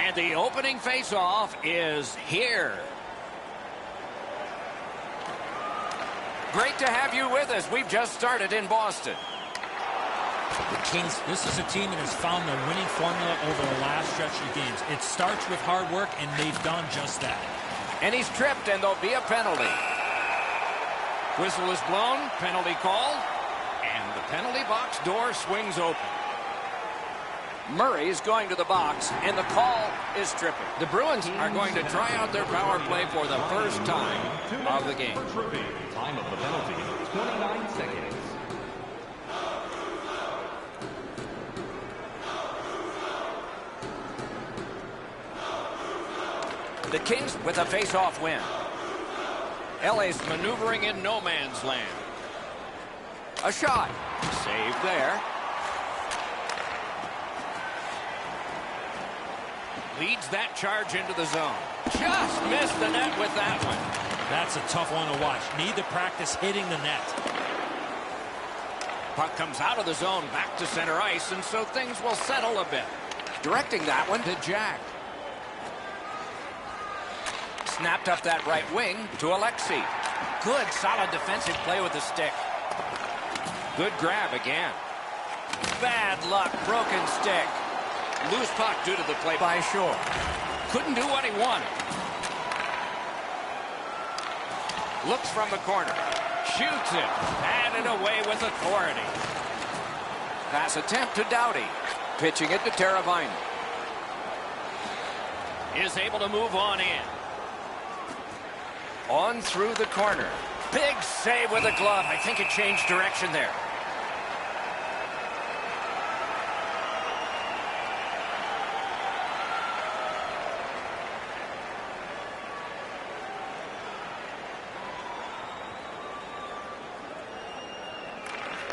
And the opening face-off is here. Great to have you with us. We've just started in Boston. The Kings, this is a team that has found the winning formula over the last stretch of games. It starts with hard work, and they've done just that. And he's tripped, and there'll be a penalty. Whistle is blown, penalty called, and the penalty box door swings open. Murray is going to the box, and the call is tripping. The Bruins are going to try out their power play for the first time of the game. Time of the penalty, 29 seconds. The Kings with a face-off win. LA's maneuvering in no man's land. A shot. Saved there. Leads that charge into the zone. Just missed the net with that one. That's a tough one to watch. Need to practice hitting the net. Puck comes out of the zone back to center ice, and so things will settle a bit. Directing that one to Jack. Snapped up that right wing to Alexei. Good, solid defensive play with the stick. Good grab again. Bad luck, broken stick. Loose puck due to the play by Shore. Couldn't do what he wanted. Looks from the corner. Shoots it. And it away with authority. Pass attempt to Doughty. Pitching it to Teravainen. Is able to move on in. On through the corner. Big save with a glove. I think it changed direction there.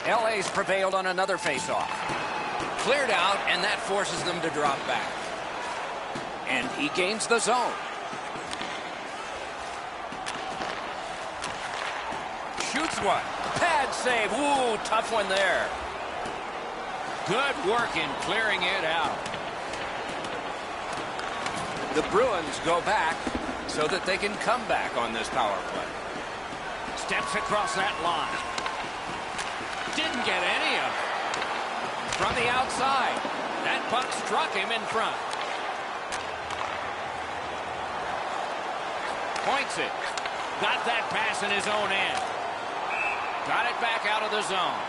LA's prevailed on another faceoff. Cleared out, and that forces them to drop back. And he gains the zone. Shoots one. Pad save. Ooh, tough one there. Good work in clearing it out. The Bruins go back so that they can come back on this power play. Steps across that line. Didn't get any of it. From the outside. That puck struck him in front. Points it. Got that pass in his own end. Got it back out of the zone.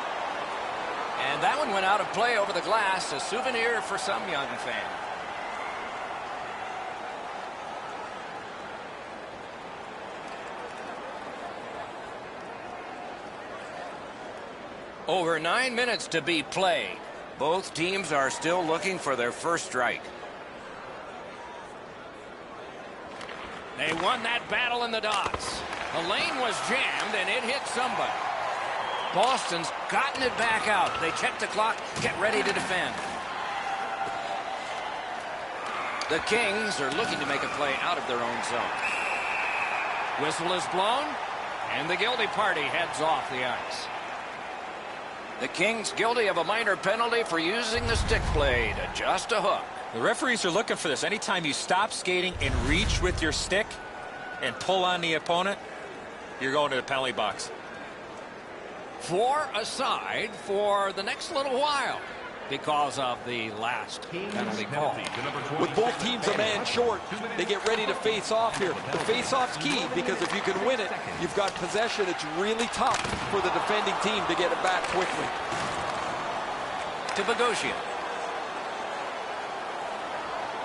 And that one went out of play over the glass. A souvenir for some young fan. Over 9 minutes to be played. Both teams are still looking for their first strike. They won that battle in the dots. The lane was jammed and it hit somebody. Boston's gotten it back out. They check the clock, get ready to defend. The Kings are looking to make a play out of their own zone. Whistle is blown, and the guilty party heads off the ice. The Kings guilty of a minor penalty for using the stick blade, just a hook. The referees are looking for this. Anytime you stop skating and reach with your stick and pull on the opponent, you're going to the penalty box. 4 aside for the next little while because of the last penalty call. With both teams a man short, they get ready to face off here. The face-off's key because if you can win it, you've got possession. It's really tough for the defending team to get it back quickly. To Bogosian.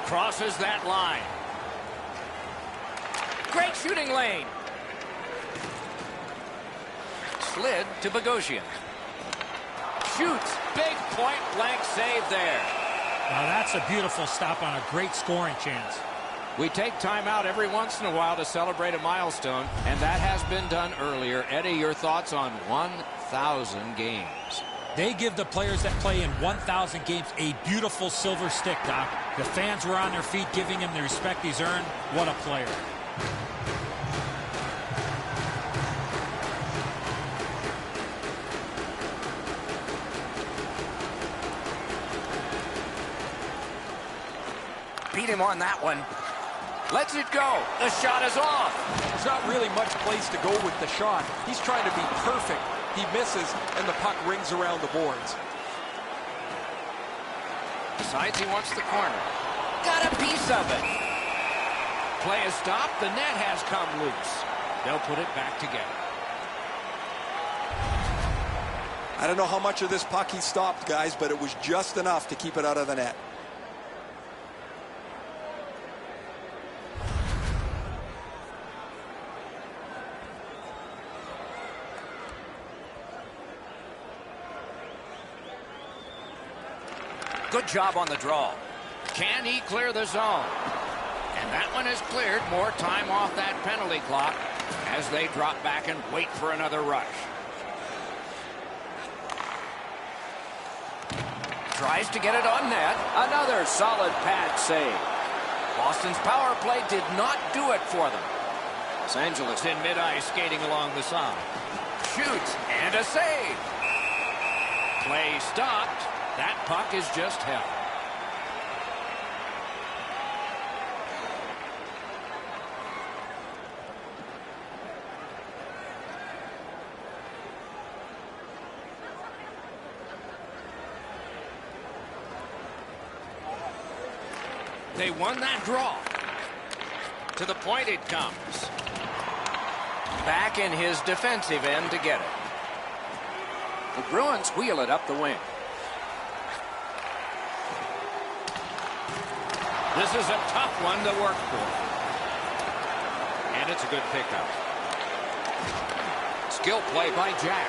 Crosses that line. Great shooting lane. Slid to Bogosian. Shoots. Big point-blank save there. Now that's a beautiful stop on a great scoring chance. We take time out every once in a while to celebrate a milestone, and that has been done earlier. Eddie, your thoughts on 1,000 games? They give the players that play in 1,000 games a beautiful silver stick, Doc. The fans were on their feet giving him the respect he's earned. What a player. beat him on that one. Lets it go. The shot is off. There's not really much place to go with the shot. He's trying to be perfect. He misses, and the puck rings around the boards. Decides he wants the corner. Got a piece of it. Play is stopped. The net has come loose. They'll put it back together. I don't know how much of this puck he stopped, guys, but it was just enough to keep it out of the net. Good job on the draw. Can he clear the zone? And that one is cleared. More time off that penalty clock as they drop back and wait for another rush. Tries to get it on net. Another solid pad save. Boston's power play did not do it for them. Los Angeles in mid-ice skating along the side. Shoots and a save. Play stopped. That puck is just held. They won that draw. To the point it comes. Back in his defensive end to get it. The Bruins wheel it up the wing. This is a tough one to work for. And it's a good pickup. Skill play by Jack.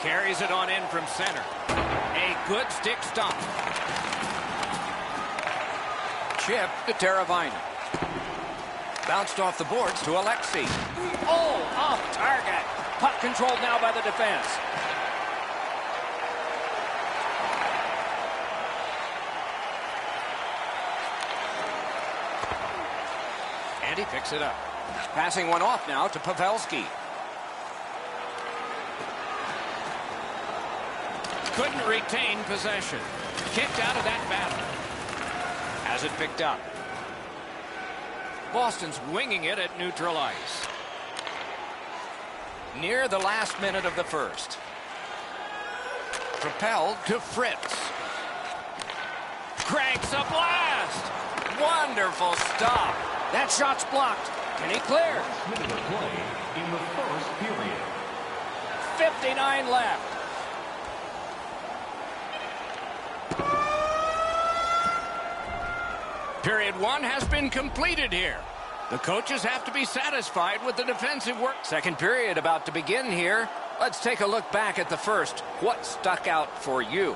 Carries it on in from center. A good stick stop. Chip to Teravainen. Bounced off the boards to Alexei. Oh, off target. Puck controlled now by the defense. And he picks it up. Passing one off now to Pavelski. Couldn't retain possession. Kicked out of that battle. Has it picked up. Boston's winging it at neutral ice. Near the last minute of the first. Propelled to Fritz. Cranks a blast. Wonderful stop. That shot's blocked. Can he clear? Minute of play in the first period. 59 left. Period one has been completed here. The coaches have to be satisfied with the defensive work. Second period about to begin here. Let's take a look back at the first. What stuck out for you?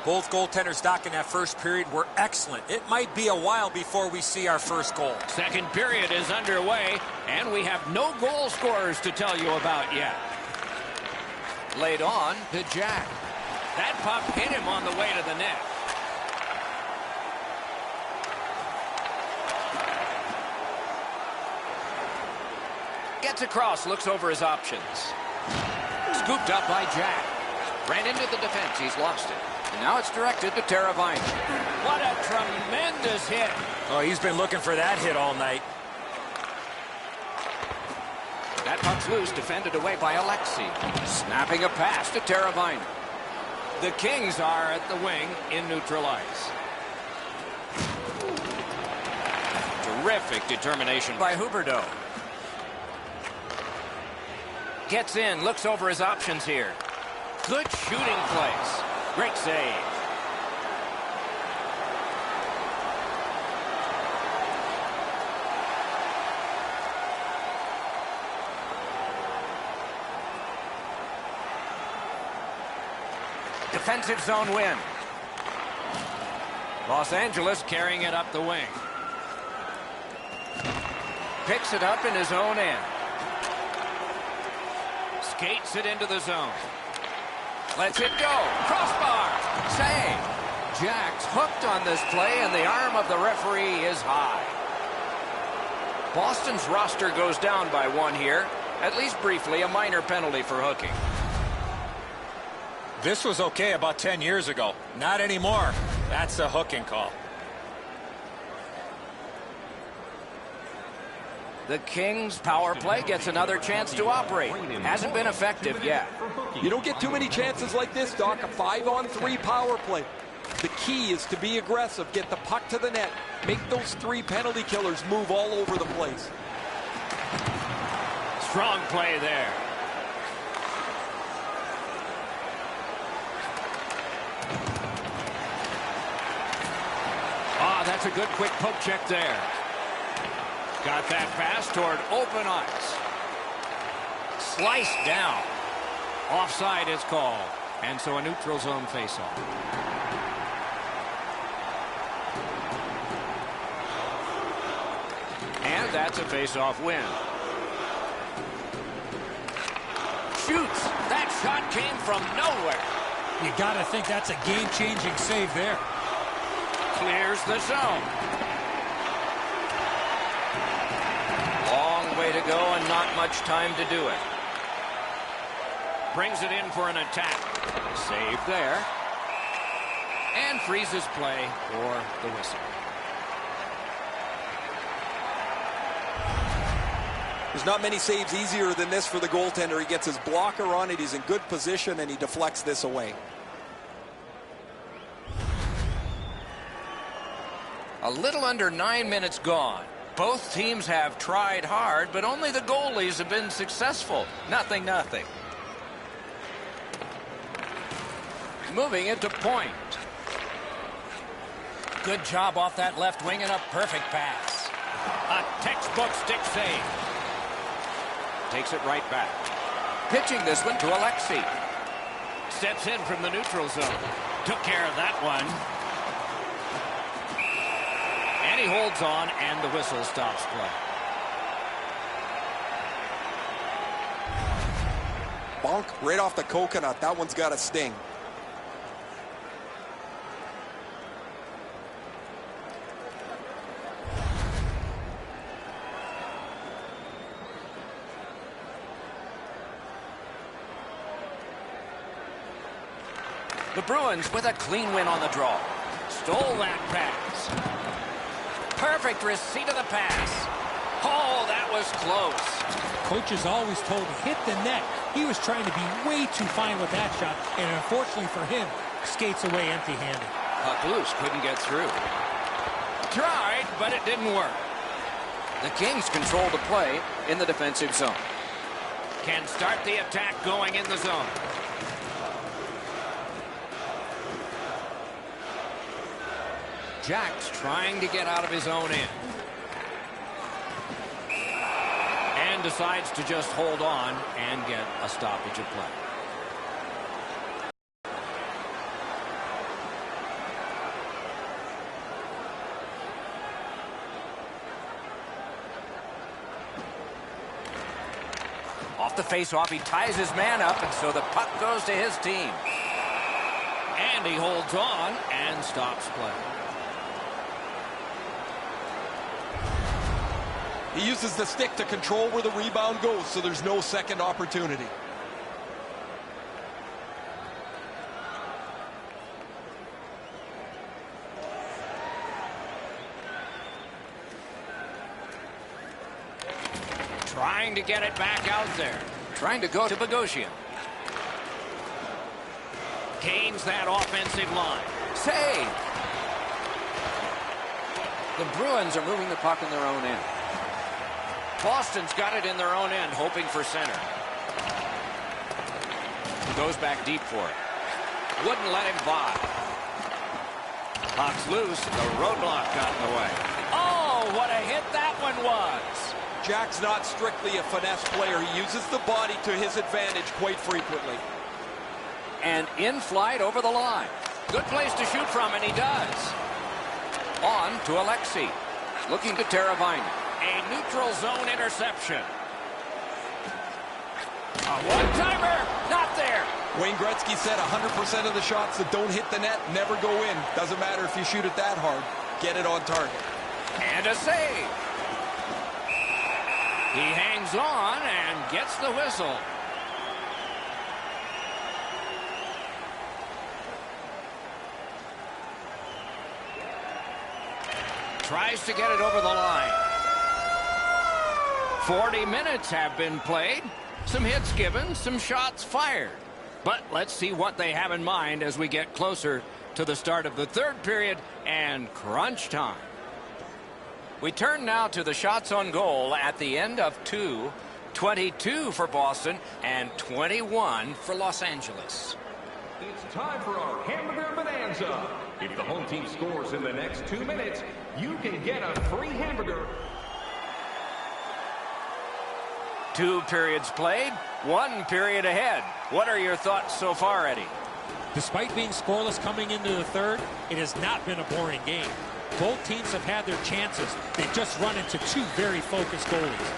Both goaltenders, Doc, in that first period were excellent. It might be a while before we see our first goal. Second period is underway, and we have no goal scorers to tell you about yet. Laid on to Jack. That puck hit him on the way to the net. Gets across, looks over his options. Scooped up by Jack. Ran into the defense, he's lost it. And now it's directed to Teravainen. What a tremendous hit. Oh, he's been looking for that hit all night. That puck's loose, defended away by Alexei. Snapping a pass to Teravainen. The Kings are at the wing in neutral ice. Terrific determination by Huberdeau. Gets in, looks over his options here. Good shooting place. Great save. Defensive zone win. Los Angeles carrying it up the wing. Picks it up in his own end. Skates it into the zone. Lets it go. Crossbar. Save. Jack's hooked on this play, and the arm of the referee is high. Boston's roster goes down by one here. At least briefly, a minor penalty for hooking. This was okay about 10 years ago. Not anymore. That's a hooking call. The Kings power play gets another chance to operate. Hasn't been effective yet. You don't get too many chances like this, Doc. A 5-on-3 power play. The key is to be aggressive, get the puck to the net, make those 3 penalty killers move all over the place. Strong play there. That's a good quick poke check there. Got that pass toward open ice. Sliced down. Offside is called. And so a neutral zone faceoff. And that's a faceoff win. Shoots. That shot came from nowhere. You got to think that's a game-changing save there. Clears the zone. Long way to go and not much time to do it. Brings it in for an attack. Save there. And freezes play for the whistle. There's not many saves easier than this for the goaltender. He gets his blocker on it. He's in good position, and he deflects this away. A little under 9 minutes gone. Both teams have tried hard, but only the goalies have been successful. Nothing. Moving it to point. Good job off that left wing and a perfect pass. A textbook stick save. Takes it right back. Pitching this one to Alexei. Steps in from the neutral zone. Took care of that one. And he holds on, and the whistle stops play. Bonk right off the coconut. That one's got a sting. The Bruins with a clean win on the draw. Stole that pass. Perfect receipt of the pass. Oh, that was close. Coaches always told him, hit the net. He was trying to be way too fine with that shot, and unfortunately for him, skates away empty-handed. Puck loose, couldn't get through. Tried, but it didn't work. The Kings control the play in the defensive zone. Can start the attack going in the zone. Jack's trying to get out of his own end. And decides to just hold on and get a stoppage of play. Off the face-off, he ties his man up, and so the puck goes to his team. And he holds on and stops play. He uses the stick to control where the rebound goes, so there's no second opportunity. Trying to get it back out there. Trying to go to Bogosian. Gains that offensive line. Save! The Bruins are moving the puck in their own end. Boston's got it in their own end, hoping for center. Goes back deep for it. Wouldn't let him by. Puck's loose. The roadblock got in the way. Oh, what a hit that one was. Jack's not strictly a finesse player. He uses the body to his advantage quite frequently. And in flight over the line. Good place to shoot from, and he does. On to Alexei. Looking to Teravainen. A neutral zone interception. A one-timer. Not there. Wayne Gretzky said 100% of the shots that don't hit the net never go in. Doesn't matter if you shoot it that hard. Get it on target. And a save. He hangs on and gets the whistle. Tries to get it over the line. 40 minutes have been played. Some hits given, some shots fired. But let's see what they have in mind as we get closer to the start of the third period and crunch time. We turn now to the shots on goal at the end of 2. 22 for Boston and 21 for Los Angeles. It's time for our Hamburger Bonanza. If the home team scores in the next 2 minutes, you can get a free hamburger. 2 periods played, 1 period ahead. What are your thoughts so far, Eddie? Despite being scoreless coming into the third, it has not been a boring game. Both teams have had their chances. They've just run into 2 very focused goalies.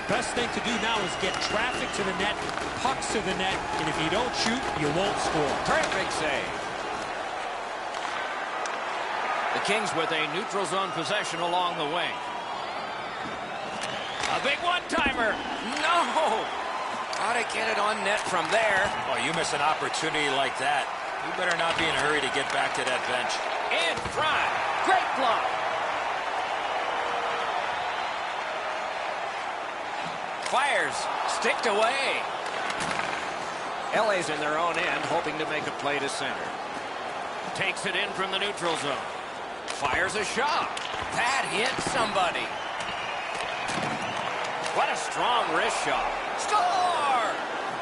Best thing to do now is get traffic to the net, pucks to the net, and if you don't shoot, you won't score. Terrific save. The Kings with a neutral zone possession along the wing. A big one-timer. No! How to get it on net from there. Oh, you miss an opportunity like that. You better not be in a hurry to get back to that bench. In front. Great block. Fires. Sticked away. LA's in their own end, hoping to make a play to center. Takes it in from the neutral zone. Fires a shot. That hit somebody. What a strong wrist shot. Score!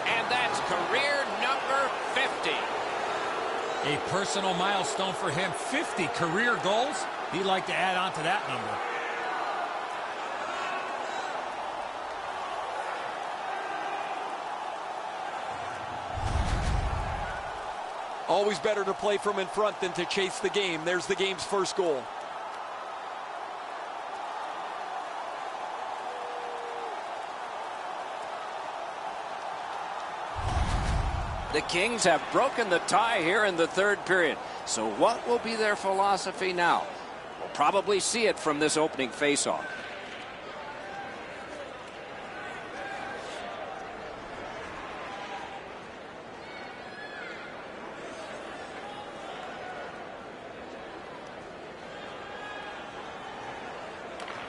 And that's career number 50. A personal milestone for him. 50 career goals. He'd like to add on to that number. Always better to play from in front than to chase the game. There's the game's first goal. The Kings have broken the tie here in the third period. So what will be their philosophy now? We'll probably see it from this opening faceoff.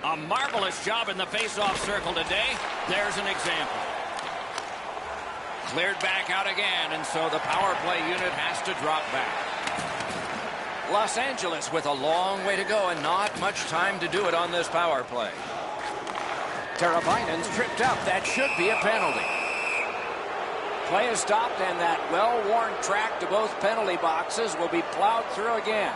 A marvelous job in the faceoff circle today. There's an example. Cleared back out again, and so the power play unit has to drop back. Los Angeles with a long way to go and not much time to do it on this power play. Teravainen's tripped up. That should be a penalty. Play is stopped, and that well-worn track to both penalty boxes will be plowed through again.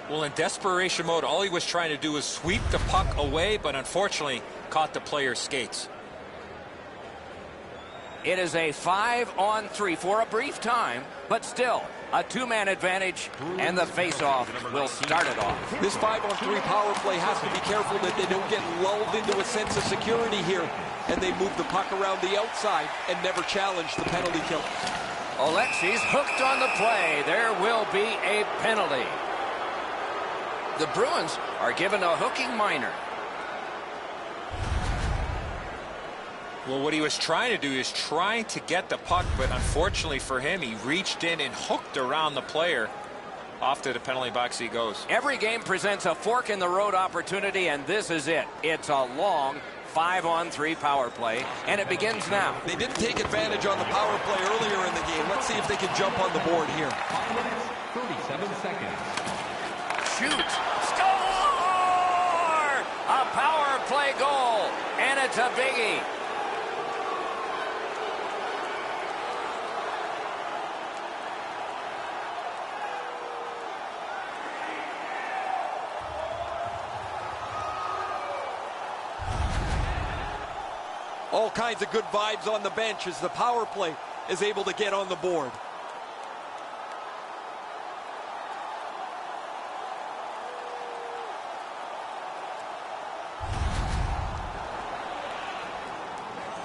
Well, in desperation mode, all he was trying to do was sweep the puck away, but unfortunately caught the player's skates. It is a 5-on-3 for a brief time, but still a 2-man advantage, and the faceoff will start it off. This 5-on-3 power play has to be careful that they don't get lulled into a sense of security here, and they move the puck around the outside and never challenge the penalty kill. Alexei's hooked on the play. There will be a penalty. The Bruins are given a hooking minor. Well, what he was trying to do is trying to get the puck, but unfortunately for him, he reached in and hooked around the player. Off to the penalty box he goes. Every game presents a fork-in-the-road opportunity, and this is it. It's a long 5-on-3 power play, and it begins now. They didn't take advantage on the power play earlier in the game. Let's see if they can jump on the board here. 5 minutes, 37 seconds. Shoots. Score! A power play goal, and it's a biggie. All kinds of good vibes on the bench as the power play is able to get on the board.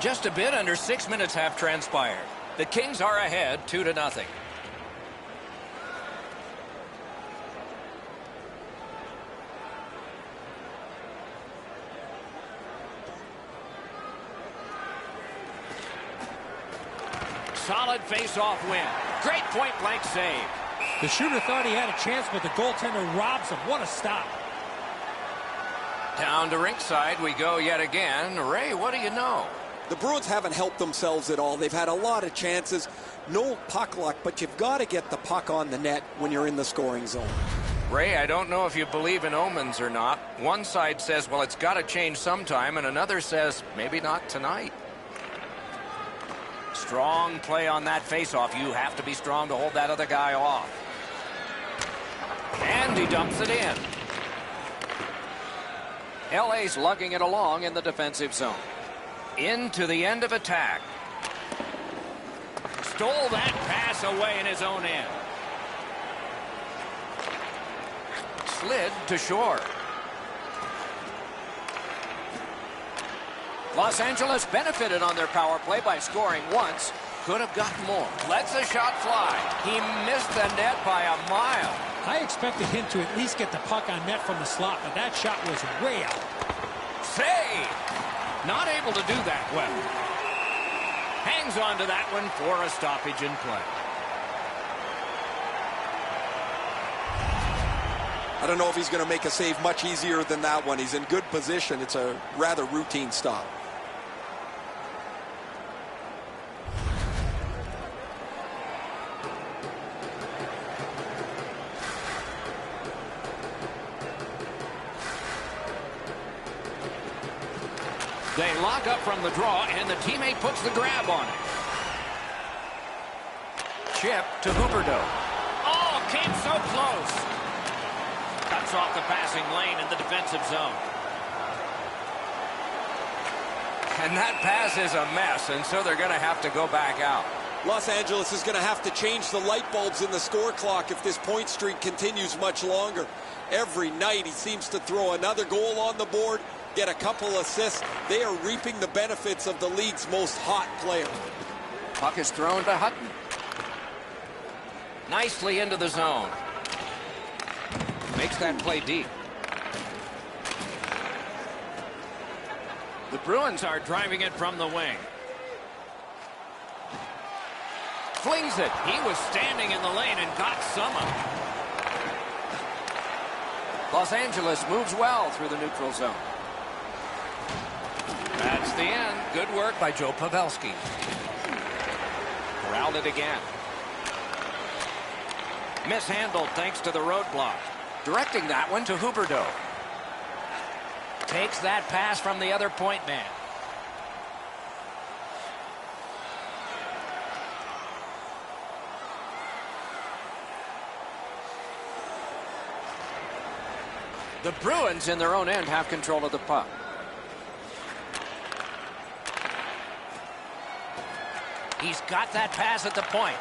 Just a bit under 6 minutes have transpired. The Kings are ahead 2-0. Solid face-off win. Great point-blank save. The shooter thought he had a chance, but the goaltender robs him. What a stop. Down to rinkside we go yet again. Ray, what do you know? The Bruins haven't helped themselves at all. They've had a lot of chances. No puck luck, but you've got to get the puck on the net when you're in the scoring zone. Ray, I don't know if you believe in omens or not. One side says, well, it's got to change sometime, and another says, maybe not tonight. Strong play on that faceoff. You have to be strong to hold that other guy off. And he dumps it in. LA's lugging it along in the defensive zone. Into the end of attack. Stole that pass away in his own end. Slid to shore. Los Angeles benefited on their power play by scoring once. Could have gotten more. Lets the shot fly. He missed the net by a mile. I expected him to at least get the puck on net from the slot, but that shot was way out. Save! Not able to do that well. Hangs on to that one for a stoppage in play. I don't know if he's going to make a save much easier than that one. He's in good position. It's a rather routine stop. They lock up from the draw, and the teammate puts the grab on it. Chip to Huberdeau. Oh, came so close. Cuts off the passing lane in the defensive zone. And that pass is a mess, and so they're going to have to go back out. Los Angeles is going to have to change the light bulbs in the score clock if this point streak continues much longer. Every night he seems to throw another goal on the board, get a couple assists. They are reaping the benefits of the league's most hot player. Puck is thrown to Hutton. Nicely into the zone. Makes that play deep. The Bruins are driving it from the wing. Flings it. He was standing in the lane and got some of it. Los Angeles moves well through the neutral zone. That's the end. Good work by Joe Pavelski. Corralled it again. Mishandled thanks to the roadblock. Directing that one to Huberdeau. Takes that pass from the other point man. The Bruins in their own end have control of the puck. He's got that pass at the point.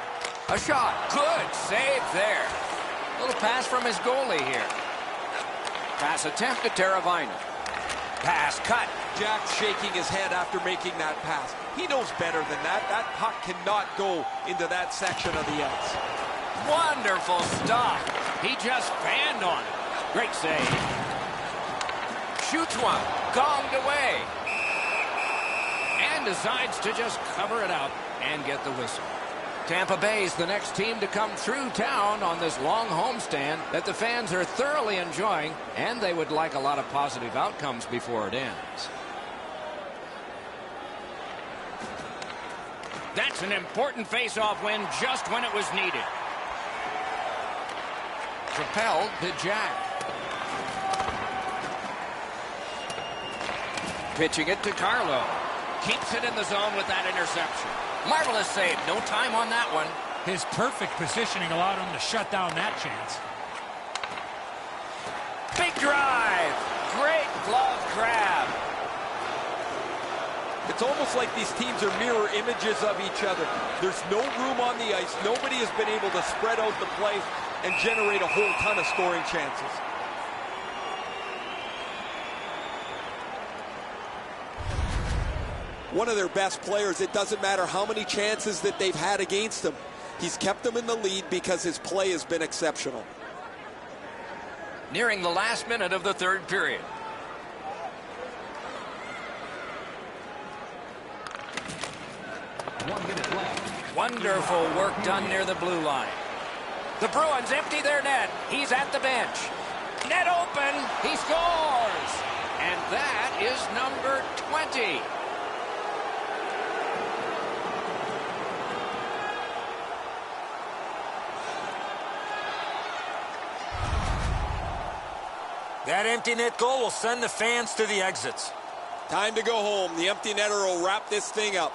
A shot. Good save there. Little pass from his goalie here. Pass attempt to Teravainen. Pass cut. Jack's shaking his head after making that pass. He knows better than that. That puck cannot go into that section of the ice. Wonderful stop. He just fanned on it. Great save. Shoots one. Gonged away. And decides to just cover it up and get the whistle. Tampa Bay's the next team to come through town on this long homestand that the fans are thoroughly enjoying, and they would like a lot of positive outcomes before it ends. That's an important face-off win just when it was needed. Propelled to Jack. Pitching it to Carlo. Keeps it in the zone with that interception. Marvelous save. No time on that one. His perfect positioning allowed him to shut down that chance. Big drive. Great glove grab. It's almost like these teams are mirror images of each other. There's no room on the ice. Nobody has been able to spread out the play and generate a whole ton of scoring chances. One of their best players, it doesn't matter how many chances that they've had against him. He's kept them in the lead because his play has been exceptional. Nearing the last minute of the third period. Wonderful work done near the blue line. The Bruins empty their net. He's at the bench. Net open. He scores. And that is number 20. That empty net goal will send the fans to the exits. Time to go home. The empty netter will wrap this thing up.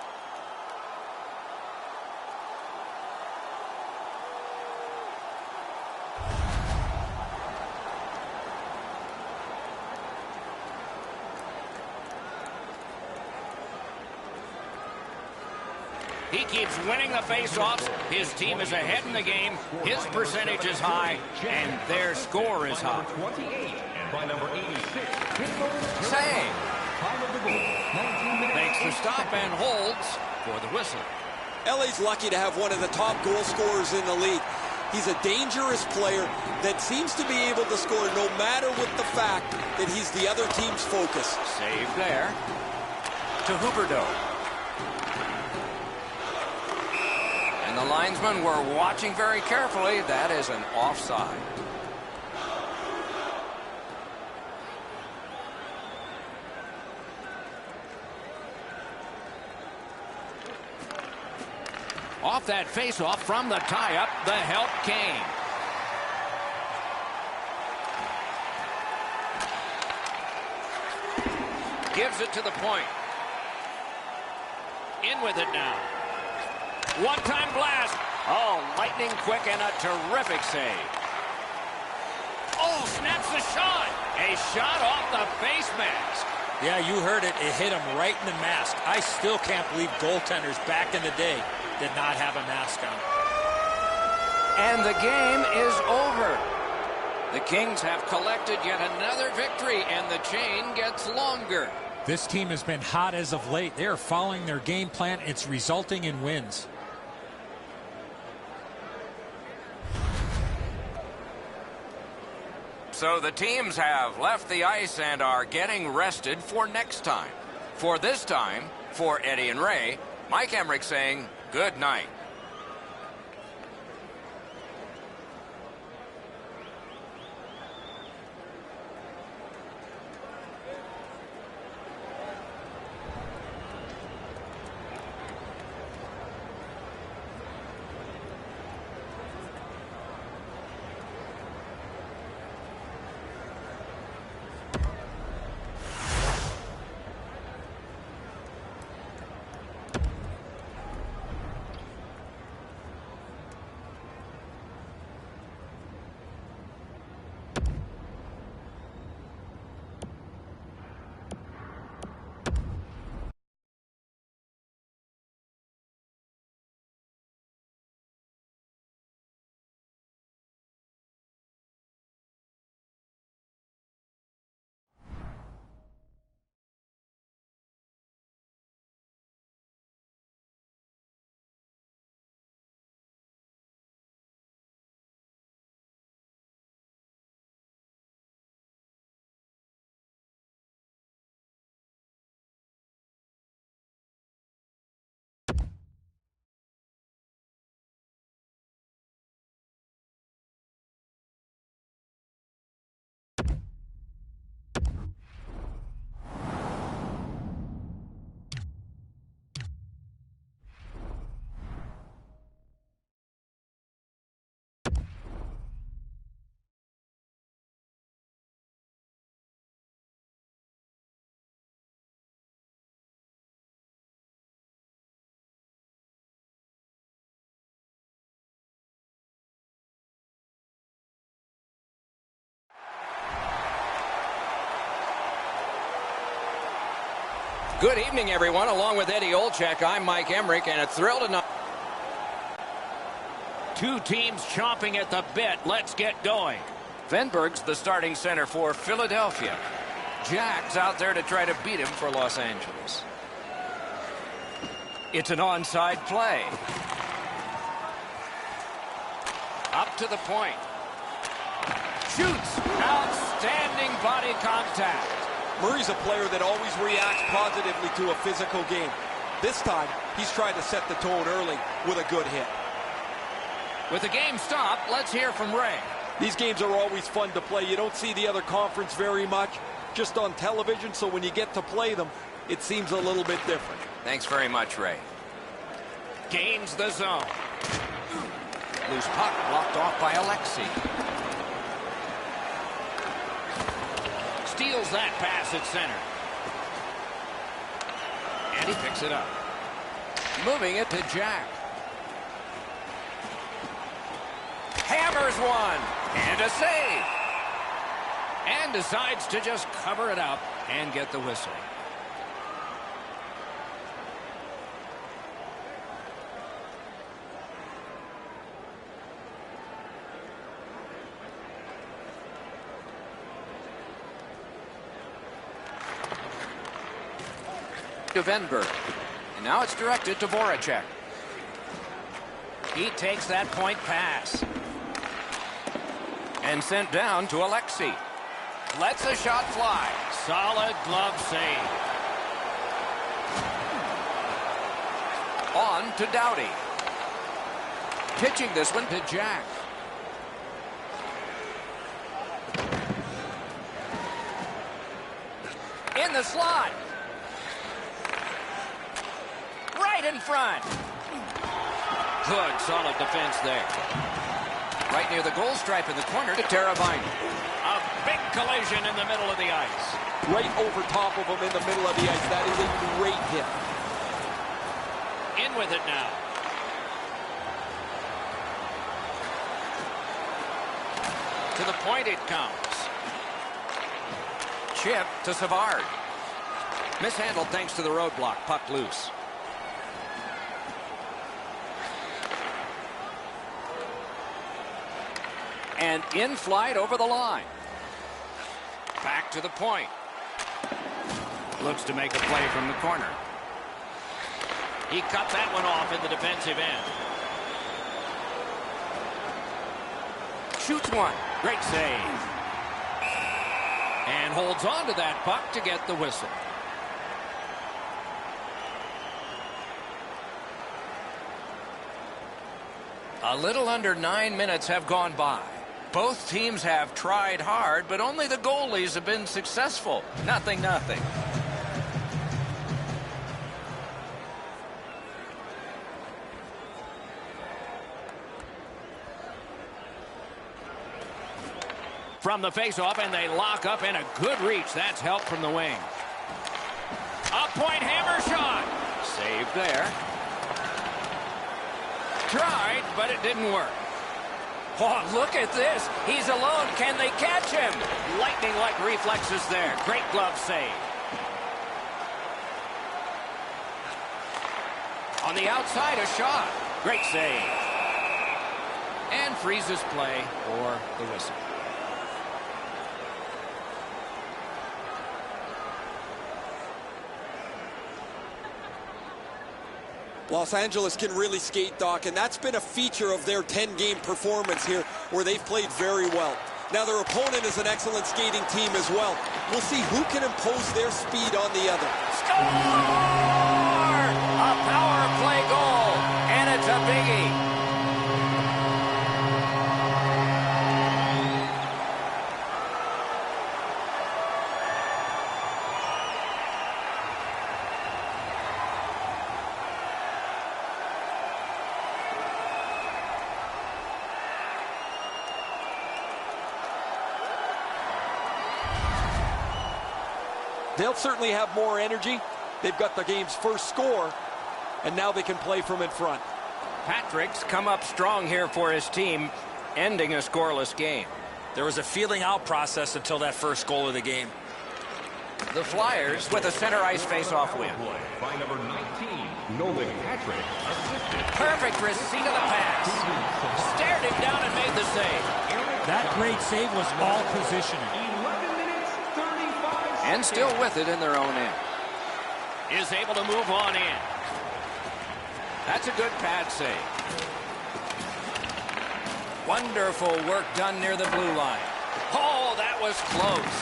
He keeps winning the faceoffs. His team is ahead in the game. His percentage is high, and their score is high. 28, and by number 86, Sang time of the goal, 19 minutes. makes the stop and holds for the whistle. LA's lucky to have one of the top goal scorers in the league. He's a dangerous player that seems to be able to score no matter what the fact that he's the other team's focus. Save there to Huberdeau. And the linesmen were watching very carefully. That is an offside. Off that face-off from the tie-up, the help came. Gives it to the point. In with it now. One-time blast. Oh, lightning quick and a terrific save. Oh, snaps the shot. A shot off the face mask. Yeah, you heard it. It hit him right in the mask. I still can't believe goaltenders back in the day did not have a mask on. And the game is over. The Kings have collected yet another victory, and the chain gets longer. This team has been hot as of late. They are following their game plan. It's resulting in wins. So the teams have left the ice and are getting rested for next time. For this time, for Eddie and Ray, Mike Emmerich saying good night. Good evening, everyone. Along with Eddie Olczyk, I'm Mike Emmerich, and it's thrilled to know. Two teams chomping at the bit. Let's get going. Venberg's the starting center for Philadelphia. Jack's out there to try to beat him for Los Angeles. It's an onside play. Up to the point. Shoots. Outstanding body contact. Murray's a player that always reacts positively to a physical game. This time, he's trying to set the tone early with a good hit. With the game stopped, let's hear from Ray. These games are always fun to play. You don't see the other conference very much. just on television, so when you get to play them, it seems a little bit different. Thanks very much, Ray. Gains the zone. Loose puck blocked off by Alexei. Steals that pass at center. And he picks it up. Moving it to Jack. Hammers one. And a save. And decides to just cover it up and get the whistle. To Venberg. And now it's directed to Voracek. He takes that point pass. And sent down to Alexei. Lets a shot fly. Solid glove save. On to Doughty. Pitching this one to Jack. In the slot. Right in front. Good, solid defense there. Right near the goal stripe in the corner to Teravainen. A big collision in the middle of the ice. Right over top of him in the middle of the ice. That is a great hit. In with it now. To the point it comes. Chip to Savard. Mishandled thanks to the roadblock. Puck loose. And in flight over the line. Back to the point. Looks to make a play from the corner. He cut that one off in the defensive end. Shoots one. Great save. And holds on to that puck to get the whistle. A little under 9 minutes have gone by. Both teams have tried hard, but only the goalies have been successful. 0-0. From the faceoff, and they lock up, and a good reach. That's help from the wing. A point hammer shot. Saved there. Tried, but it didn't work. Oh, look at this. He's alone. Can they catch him? Lightning-like reflexes there. Great glove save. On the outside, a shot. Great save. And freezes play for the whistle. Los Angeles can really skate, Doc, and that's been a feature of their 10-game performance here, where they've played very well. Now, their opponent is an excellent skating team as well. We'll see who can impose their speed on the other. Score! A power play goal, and it's a biggie. They'll certainly have more energy. They've got the game's first score, and now they can play from in front. Patrick's come up strong here for his team, ending a scoreless game. There was a feeling out process until that first goal of the game. The Flyers with a center ice face-off win. By number 19, Nolan Patrick, assisted. Perfect receipt of the pass. Stared him down and made the save. That great save was all positioning. 11 minutes, 35 seconds. And still with it in their own end. Is able to move on in. That's a good pad save. Wonderful work done near the blue line. Oh, that was close.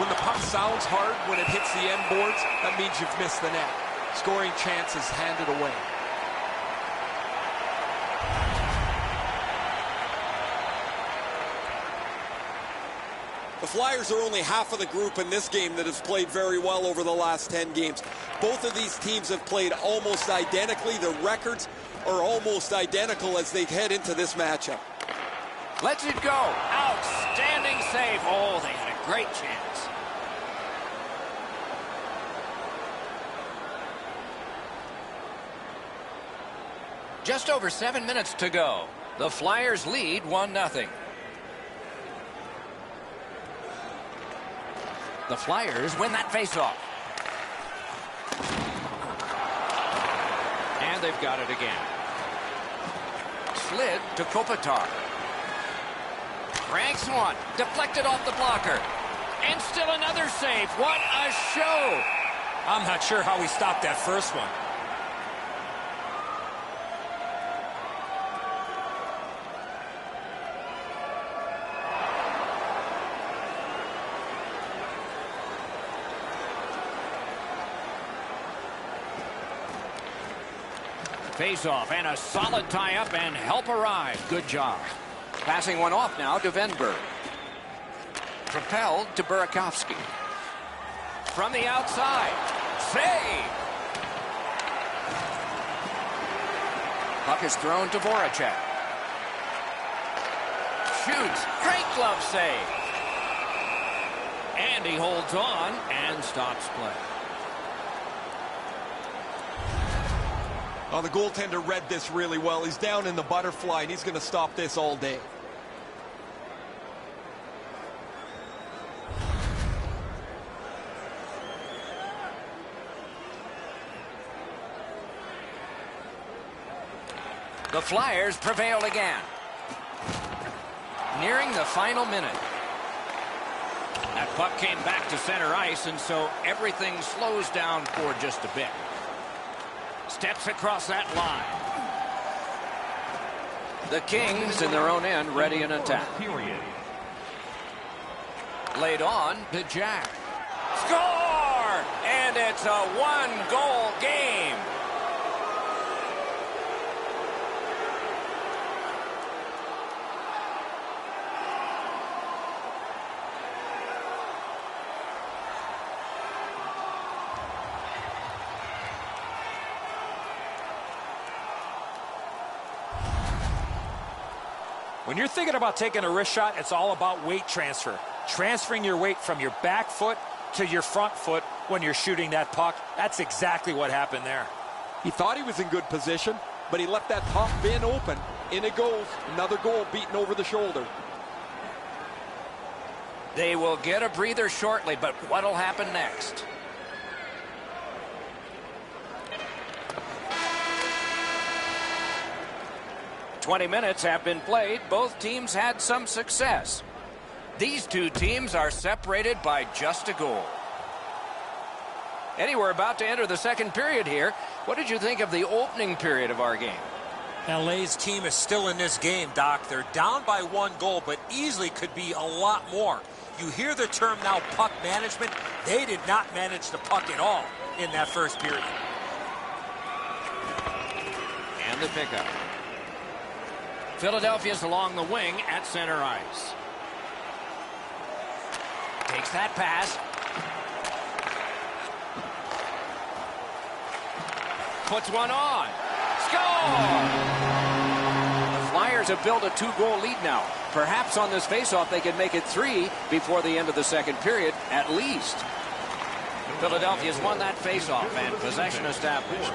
When the puck sounds hard, when it hits the end boards, that means you've missed the net. Scoring chances handed away. The Flyers are only half of the group in this game that has played very well over the last 10 games. Both of these teams have played almost identically. Their records are almost identical as they head into this matchup. Lets it go. Outstanding save. Oh, they had a great chance. Just over 7 minutes to go. The Flyers lead 1-0. The Flyers win that faceoff. And they've got it again. Slid to Kopitar. Ranks one. Deflected off the blocker. And still another save. What a show. I'm not sure how he stopped that first one. Face-off and a solid tie-up and help arrive. Good job. Passing one off now to Venberg. Propelled to Burakovsky. From the outside. Save! Puck is thrown to Voracek. Shoots. Great glove save. And he holds on and stops play. Oh, the goaltender read this really well. He's down in the butterfly, and he's going to stop this all day. The Flyers prevail again. Nearing the final minute. That puck came back to center ice, and so everything slows down for just a bit. Steps across that line. The Kings in their own end, ready in attack. Laid on to Jack. Score! And it's a one-goal game. When you're thinking about taking a wrist shot, it's all about weight transfer. Transferring your weight from your back foot to your front foot when you're shooting that puck. That's exactly what happened there. He thought he was in good position, but he left that top bin open. In it goes. Another goal beaten over the shoulder. They will get a breather shortly, but what'll happen next? "20 minutes have been played. Both teams had some success. These two teams are separated by just a goal." Eddie, we're about to enter the second period here. What did you think of the opening period of our game? LA's team is still in this game, Doc. They're down by 1 goal, but easily could be a lot more. You hear the term now, puck management. They did not manage the puck at all in that first period. And the pickup. Philadelphia's along the wing at center ice. Takes that pass. Puts one on. Score! The Flyers have built a 2-goal lead now. Perhaps on this faceoff they can make it 3 before the end of the second period at least. Philadelphia's won that faceoff and possession established.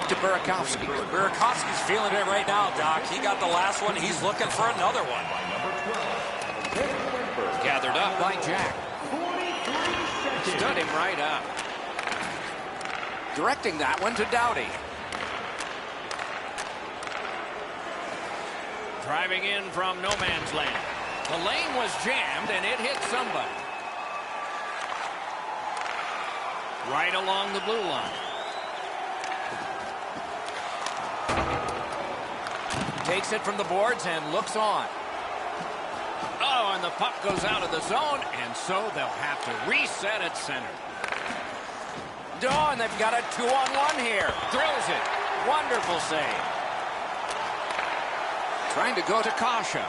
To Burakovsky. Burakovsky's feeling it right now, Doc. He got the last one. He's looking for another one. Gathered up by Jack. Stood him right up. Directing that one to Doughty. Driving in from no man's land. The lane was jammed and it hit somebody. Right along the blue line. Takes it from the boards and looks on. Oh, and the puck goes out of the zone, and so they'll have to reset at center. Oh, and they've got a 2-on-1 here. Throws it. Wonderful save. Trying to go to Kasha.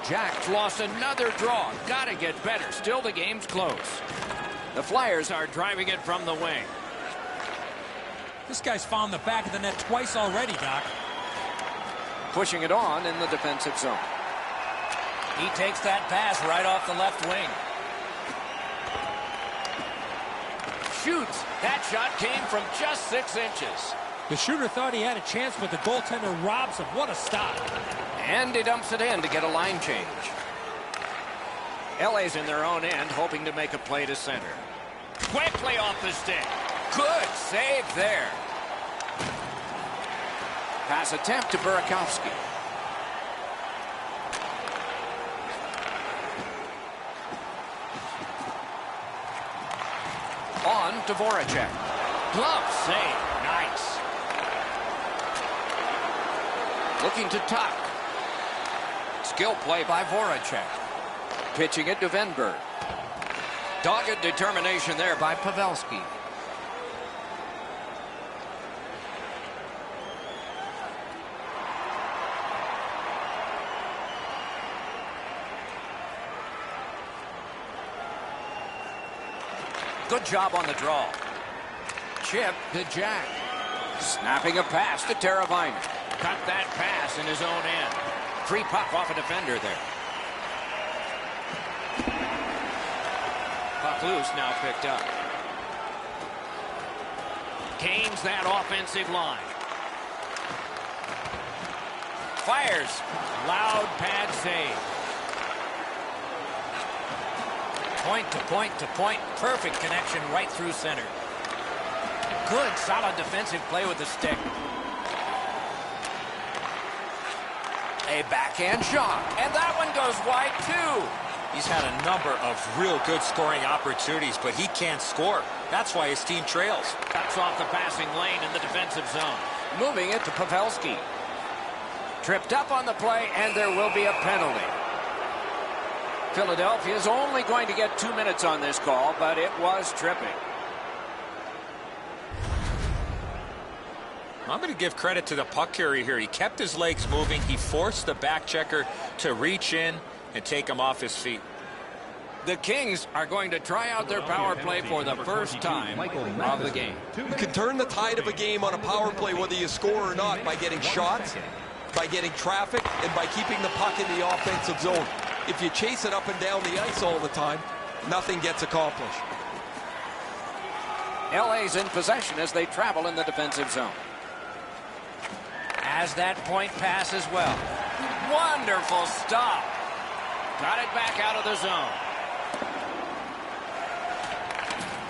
Jack's lost another draw. Got to get better. Still, the game's close. The Flyers are driving it from the wing. This guy's found the back of the net twice already, Doc. Pushing it on in the defensive zone. He takes that pass right off the left wing. Shoots. That shot came from just 6 inches. The shooter thought he had a chance, but the goaltender robs him. What a stop. And he dumps it in to get a line change. LA's in their own end, hoping to make a play to center. Quickly off the stick. Good save there. Pass attempt to Burakovsky. On to Voracek. Glove save. Nice. Looking to tuck. Skill play by Voracek. Pitching it to Venberg. Dogged determination there by Pavelski. Good job on the draw. Chip to Jack. Snapping a pass to Teravainen. Cut that pass in his own end. Free puck off a defender there. Puck loose, now picked up. Gains that offensive line. Fires. Loud pad save. Point to point to point. Perfect connection right through center. Good, solid defensive play with the stick. A backhand shot. And that one goes wide, too. He's had a number of real good scoring opportunities, but he can't score. That's why his team trails. Cuts off the passing lane in the defensive zone. Moving it to Pavelski. Tripped up on the play, and there will be a penalty. Philadelphia is only going to get 2 minutes on this call, but it was tripping. I'm going to give credit to the puck carrier here. He kept his legs moving. He forced the back checker to reach in and take him off his feet. The Kings are going to try out their power play for the first time of the game. You can turn the tide of a game on a power play whether you score or not by getting shots, by getting traffic, and by keeping the puck in the offensive zone. If you chase it up and down the ice all the time, nothing gets accomplished. LA's in possession as they travel in the defensive zone. Has that point pass as well. Wonderful stop. Got it back out of the zone.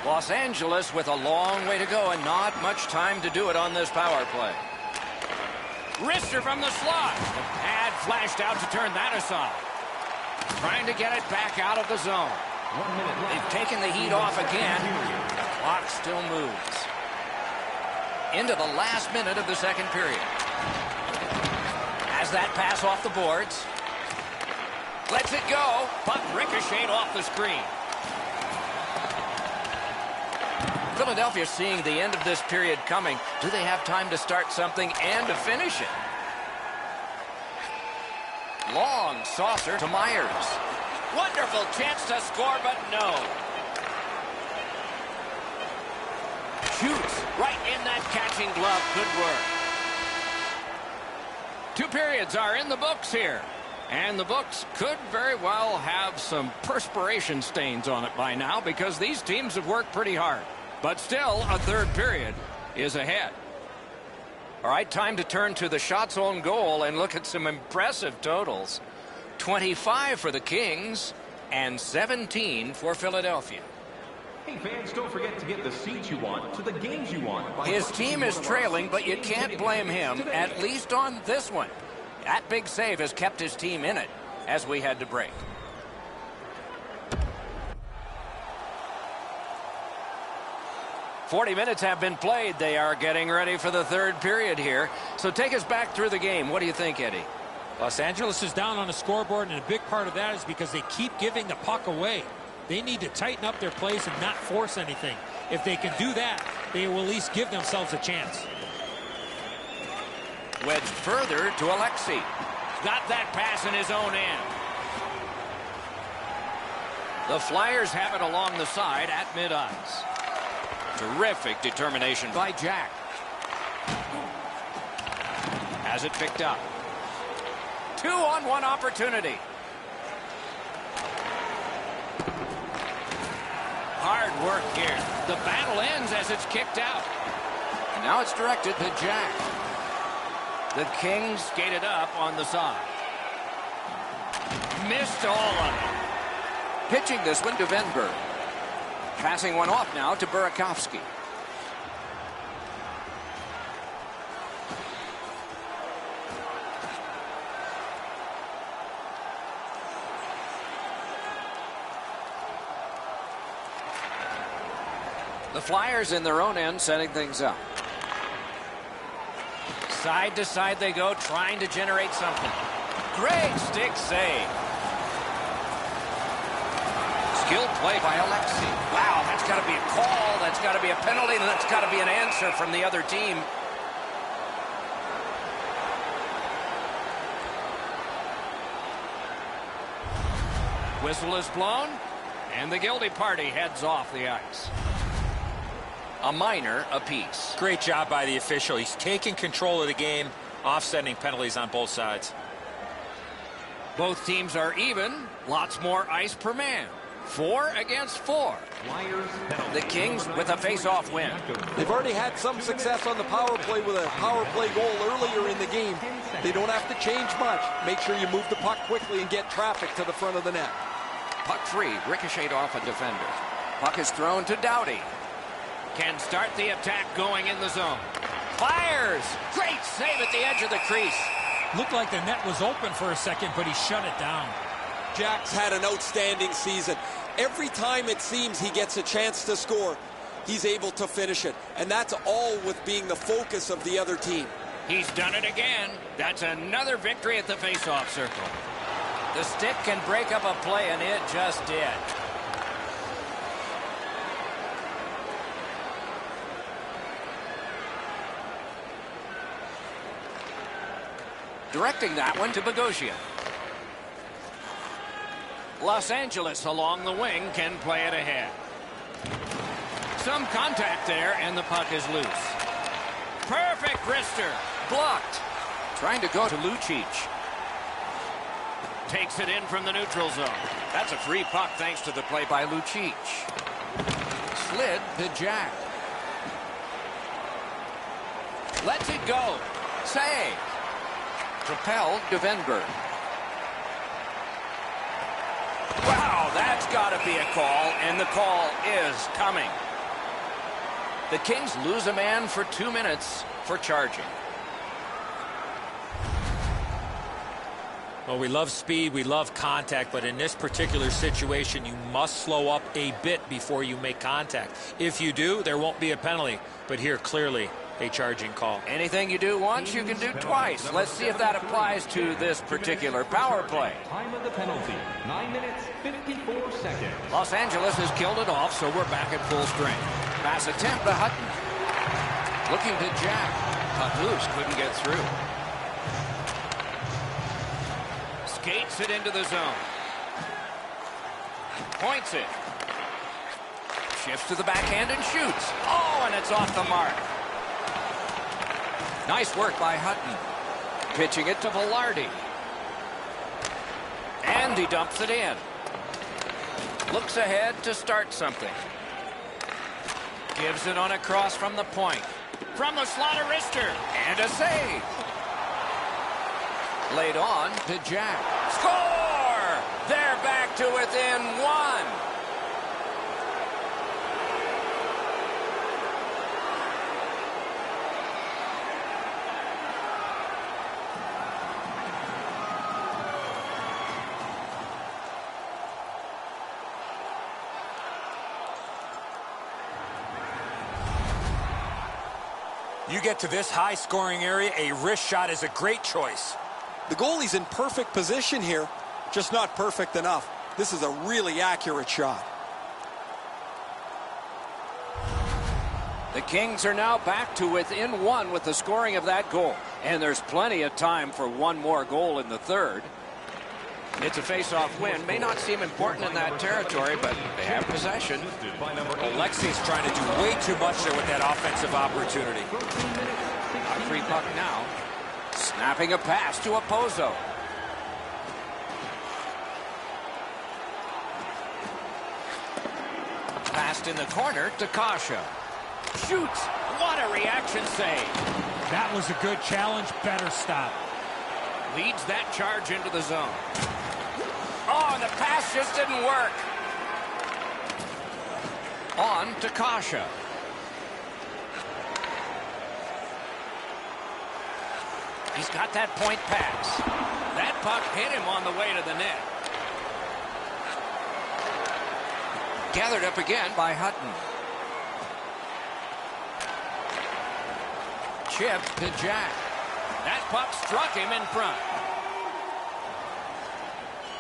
Los Angeles with a long way to go and not much time to do it on this power play. Wrister from the slot. The pad flashed out to turn that aside. Trying to get it back out of the zone. They've taken the heat off again. The clock still moves. Into the last minute of the second period. Has that pass off the boards. Lets it go. Puck ricocheted off the screen. Philadelphia seeing the end of this period coming. Do they have time to start something and to finish it? Long saucer to Myers. Wonderful chance to score, but no. Shoots right in that catching glove. Good work. 2 periods are in the books here. And the books could very well have some perspiration stains on it by now because these teams have worked pretty hard. But still, a third period is ahead. All right, time to turn to the shots on goal and look at some impressive totals. 25 for the Kings and 17 for Philadelphia. Hey, fans, don't forget to get the seats you want to the games you want. His team is trailing, but you can't blame him, at least on this one. That big save has kept his team in it as we head to break. "40 minutes have been played. They are getting ready for the third period here. So take us back through the game. What do you think, Eddie? Los Angeles is down on the scoreboard, and a big part of that is because they keep giving the puck away. They need to tighten up their plays and not force anything. If they can do that, they will at least give themselves a chance. Wedged further to Alexei. Got that pass in his own end. The Flyers have it along the side at mid-ice. Terrific determination by Jack. Has it picked up. 2-on-1 opportunity. Hard work here. The battle ends as it's kicked out. And now it's directed to Jack. The Kings skated up on the side. Missed all of it. Pitching this one to Venberg. Passing one off now to Burakovsky. The Flyers in their own end setting things up. Side to side they go, trying to generate something. Great stick save. Skilled play by Alexei. Wow, that's got to be a call. That's got to be a penalty. And that's got to be an answer from the other team. Whistle is blown, and the guilty party heads off the ice. A minor apiece. Great job by the official. He's taking control of the game, offsetting penalties on both sides. Both teams are even. Lots more ice per man. 4 against 4. The Kings with a face-off win. They've already had some success on the power play with a power play goal earlier in the game. They don't have to change much. Make sure you move the puck quickly and get traffic to the front of the net. Puck free, ricocheted off a defender. Puck is thrown to Doughty. Can start the attack going in the zone. Fires! Great save at the edge of the crease. Looked like the net was open for a second, but he shut it down. Jack's had an outstanding season. Every time it seems he gets a chance to score, he's able to finish it. And that's all with being the focus of the other team. He's done it again. That's another victory at the face-off circle. The stick can break up a play, and it just did. Directing that one to Bogosian. Los Angeles along the wing can play it ahead. Some contact there, and the puck is loose. Perfect wrister. Blocked. Trying to go to Lucic. Takes it in from the neutral zone. That's a free puck thanks to the play by Lucic. Slid to Jack. Lets it go. Save. Propelled to Venberg. Wow, that's got to be a call, and the call is coming. The Kings lose a man for 2 minutes for charging. Well, we love speed, we love contact, but in this particular situation, you must slow up a bit before you make contact. If you do, there won't be a penalty. But here, clearly, a charging call. Anything you do once, you can do twice. Let's see if that applies to this particular power play. Time of the penalty, 9 minutes, 54 seconds. Los Angeles has killed it off, so we're back at full strength. Pass attempt to Hutton. Looking to Jack. Puck loose, couldn't get through. Skates it into the zone. Points it. Shifts to the backhand and shoots. Oh, and it's off the mark. Nice work by Hutton. Pitching it to Velarde. And he dumps it in. Looks ahead to start something. Gives it on a cross from the point. From the slot, a wrister. And a save. Laid on to Jack. Score! They're back to within 1. You get to this high-scoring area, a wrist shot is a great choice. The goalie's in perfect position here, just not perfect enough. This is a really accurate shot. The Kings are now back to within 1 with the scoring of that goal. And there's plenty of time for one more goal in the third. It's a face-off win. May not seem important in that territory, but they have possession. Alexi's trying to do way too much there with that offensive opportunity. A free puck now. Snapping a pass to Opozo. Passed in the corner to Kasha. Shoots. What a reaction save. That was a good challenge. Better stop. Leads that charge into the zone. Oh, and the pass just didn't work. On to Kasha. He's got that point pass. That puck hit him on the way to the net. Gathered up again by Hutton. Chip to Jack. That puck struck him in front.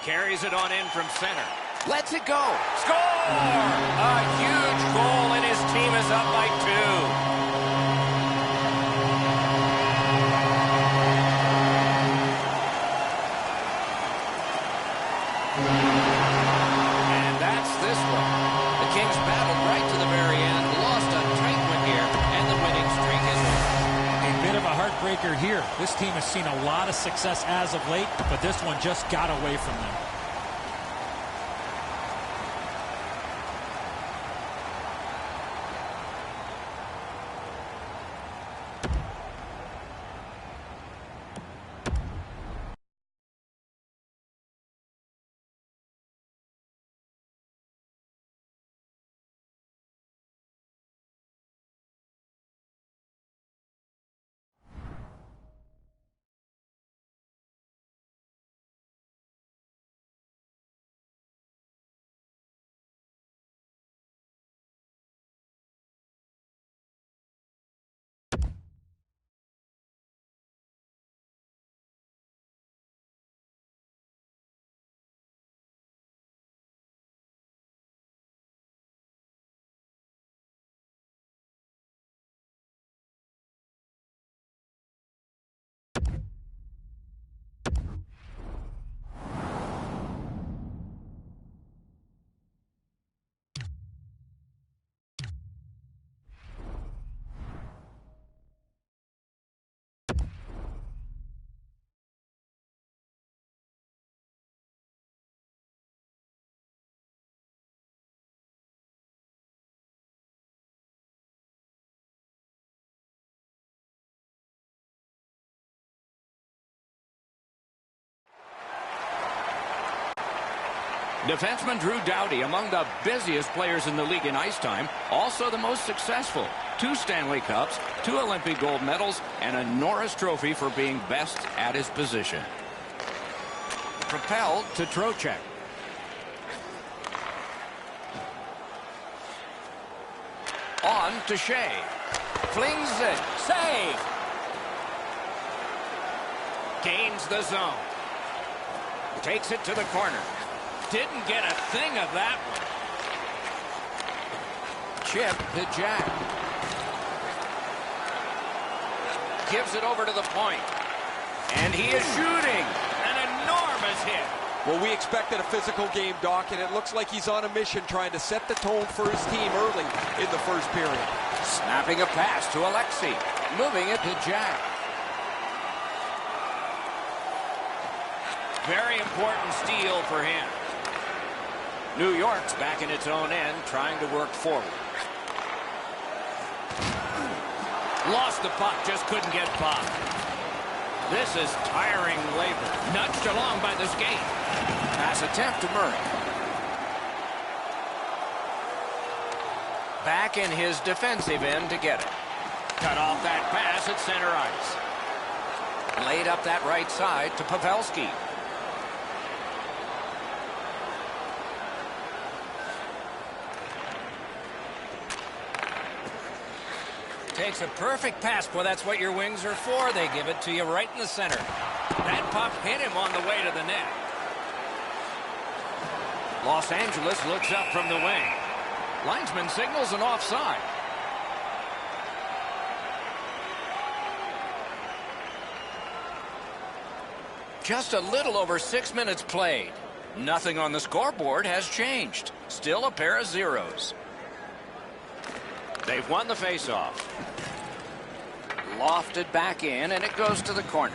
Carries it on in from center. Lets it go. Score! A huge goal, and his team is up by 2. Breaker here. This team has seen a lot of success as of late, but this one just got away from them. Defenseman Drew Doughty, among the busiest players in the league in ice time, also the most successful. 2 Stanley Cups, 2 Olympic gold medals, and a Norris Trophy for being best at his position. Propelled to Trocheck. On to Shea. Flings it. Save. Gains the zone. Takes it to the corner. Didn't get a thing of that one. Chip to Jack. Gives it over to the point. And he is shooting. An enormous hit. Well, we expected a physical game, Doc, and it looks like he's on a mission trying to set the tone for his team early in the first period. Snapping a pass to Alexi. Moving it to Jack. Very important steal for him. New York's back in its own end, trying to work forward. Lost the puck, just couldn't get by. This is tiring labor. Nudged along by the skate. Pass attempt to Murray. Back in his defensive end to get it. Cut off that pass at center ice. Laid up that right side to Pavelski. Takes a perfect pass. Boy, that's what your wings are for. They give it to you right in the center. That puck hit him on the way to the net. Los Angeles looks up from the wing. Linesman signals an offside. Just a little over 6 minutes played. Nothing on the scoreboard has changed. Still a pair of zeros. They've won the faceoff. Lofted back in, and it goes to the corner.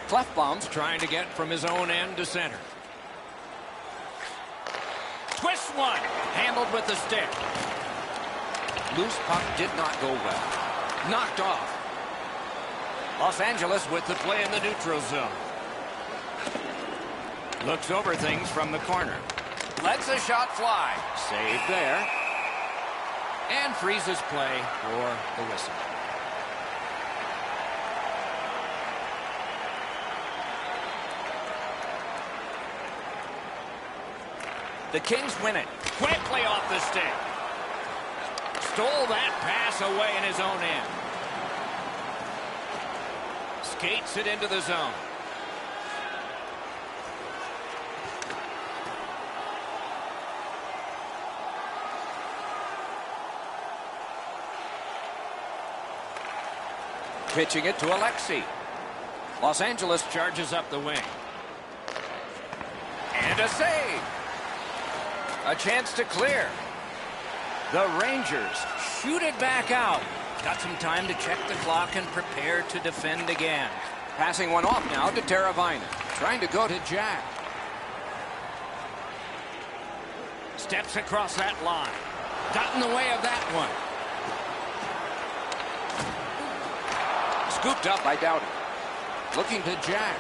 Clefbaum's trying to get from his own end to center. Twist one. Handled with the stick. Loose puck did not go well. Knocked off. Los Angeles with the play in the neutral zone. Looks over things from the corner. Lets a shot fly. Saved there. And freezes play for the whistle. The Kings win it. Quickly off the stick. Stole that pass away in his own end. Skates it into the zone. Pitching it to Alexei. Los Angeles charges up the wing. And a save. A chance to clear. The Rangers shoot it back out. Got some time to check the clock and prepare to defend again. Passing one off now to Teravainen. Trying to go to Jack. Steps across that line. Got in the way of that one. Scooped up by Doughty. Looking to Jack.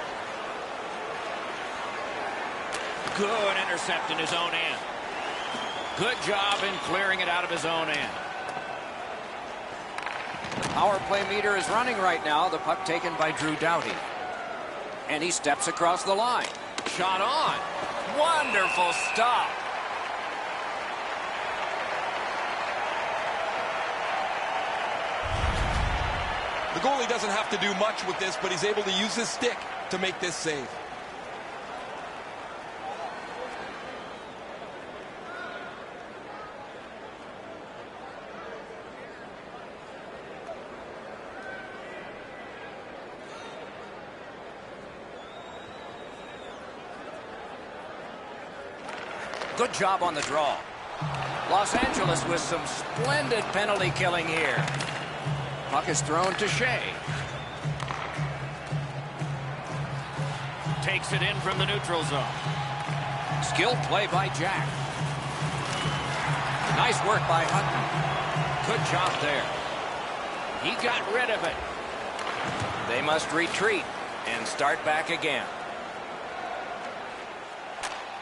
Good intercept in his own end. Good job in clearing it out of his own end. The power play meter is running right now. The puck taken by Drew Doughty. And he steps across the line. Shot on. Wonderful stop. The goalie doesn't have to do much with this, but he's able to use his stick to make this save. Good job on the draw. Los Angeles with some splendid penalty killing here. Puck is thrown to Shea. Takes it in from the neutral zone. Skilled play by Jack. Nice work by Hutton. Good job there. He got rid of it. They must retreat and start back again.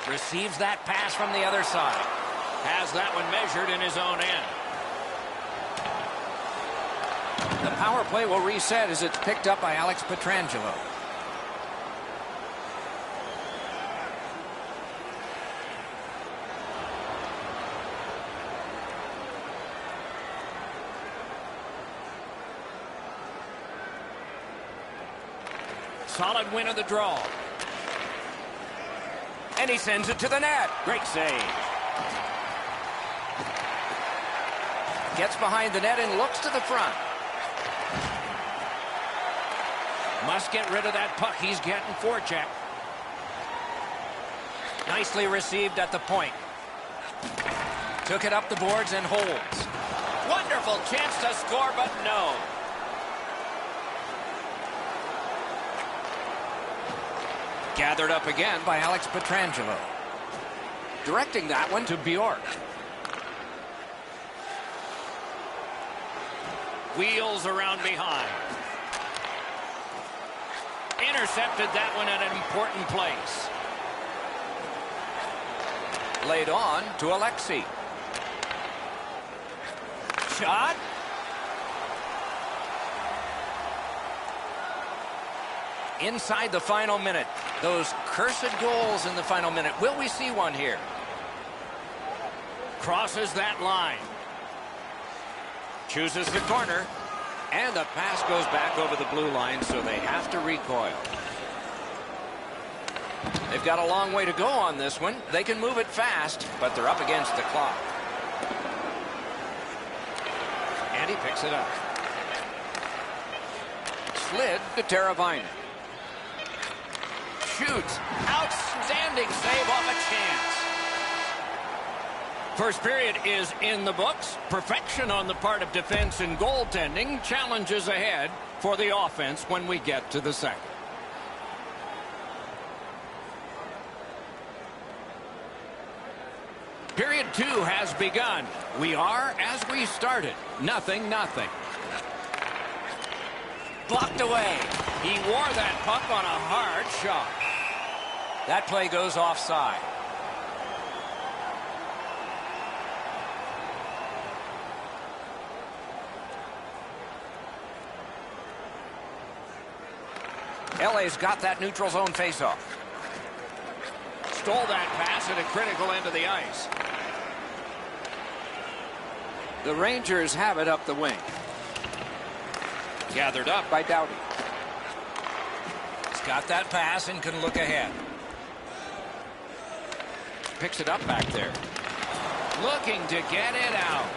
Receives that pass from the other side. Has that one measured in his own end. The power play will reset as it's picked up by Alex Pietrangelo. Solid win of the draw. And he sends it to the net. Great save. Gets behind the net and looks to the front. Must get rid of that puck. He's getting forecheck. Nicely received at the point. Took it up the boards and holds. Wonderful chance to score, but no. Gathered up again by Alex Pietrangelo. Directing that one to Bjork. Wheels around behind. Intercepted that one at an important place. Laid on to Alexei. Shot. Inside the final minute. Those cursed goals in the final minute. Will we see one here? Crosses that line. Chooses the corner. And the pass goes back over the blue line, so they have to recoil. They've got a long way to go on this one. They can move it fast, but they're up against the clock. And he picks it up. Slid to Teravainen. shoots. Outstanding save off a chance. First period is in the books. Perfection on the part of defense and goaltending. Challenges ahead for the offense when we get to the second. Period 2 has begun. We are as we started. 0-0. Blocked away. He wore that puck on a hard shot. That play goes offside. LA's got that neutral zone faceoff. Stole that pass at a critical end of the ice. The Rangers have it up the wing. Gathered up by Doughty. He's got that pass and can look ahead. Picks it up back there. Looking to get it out.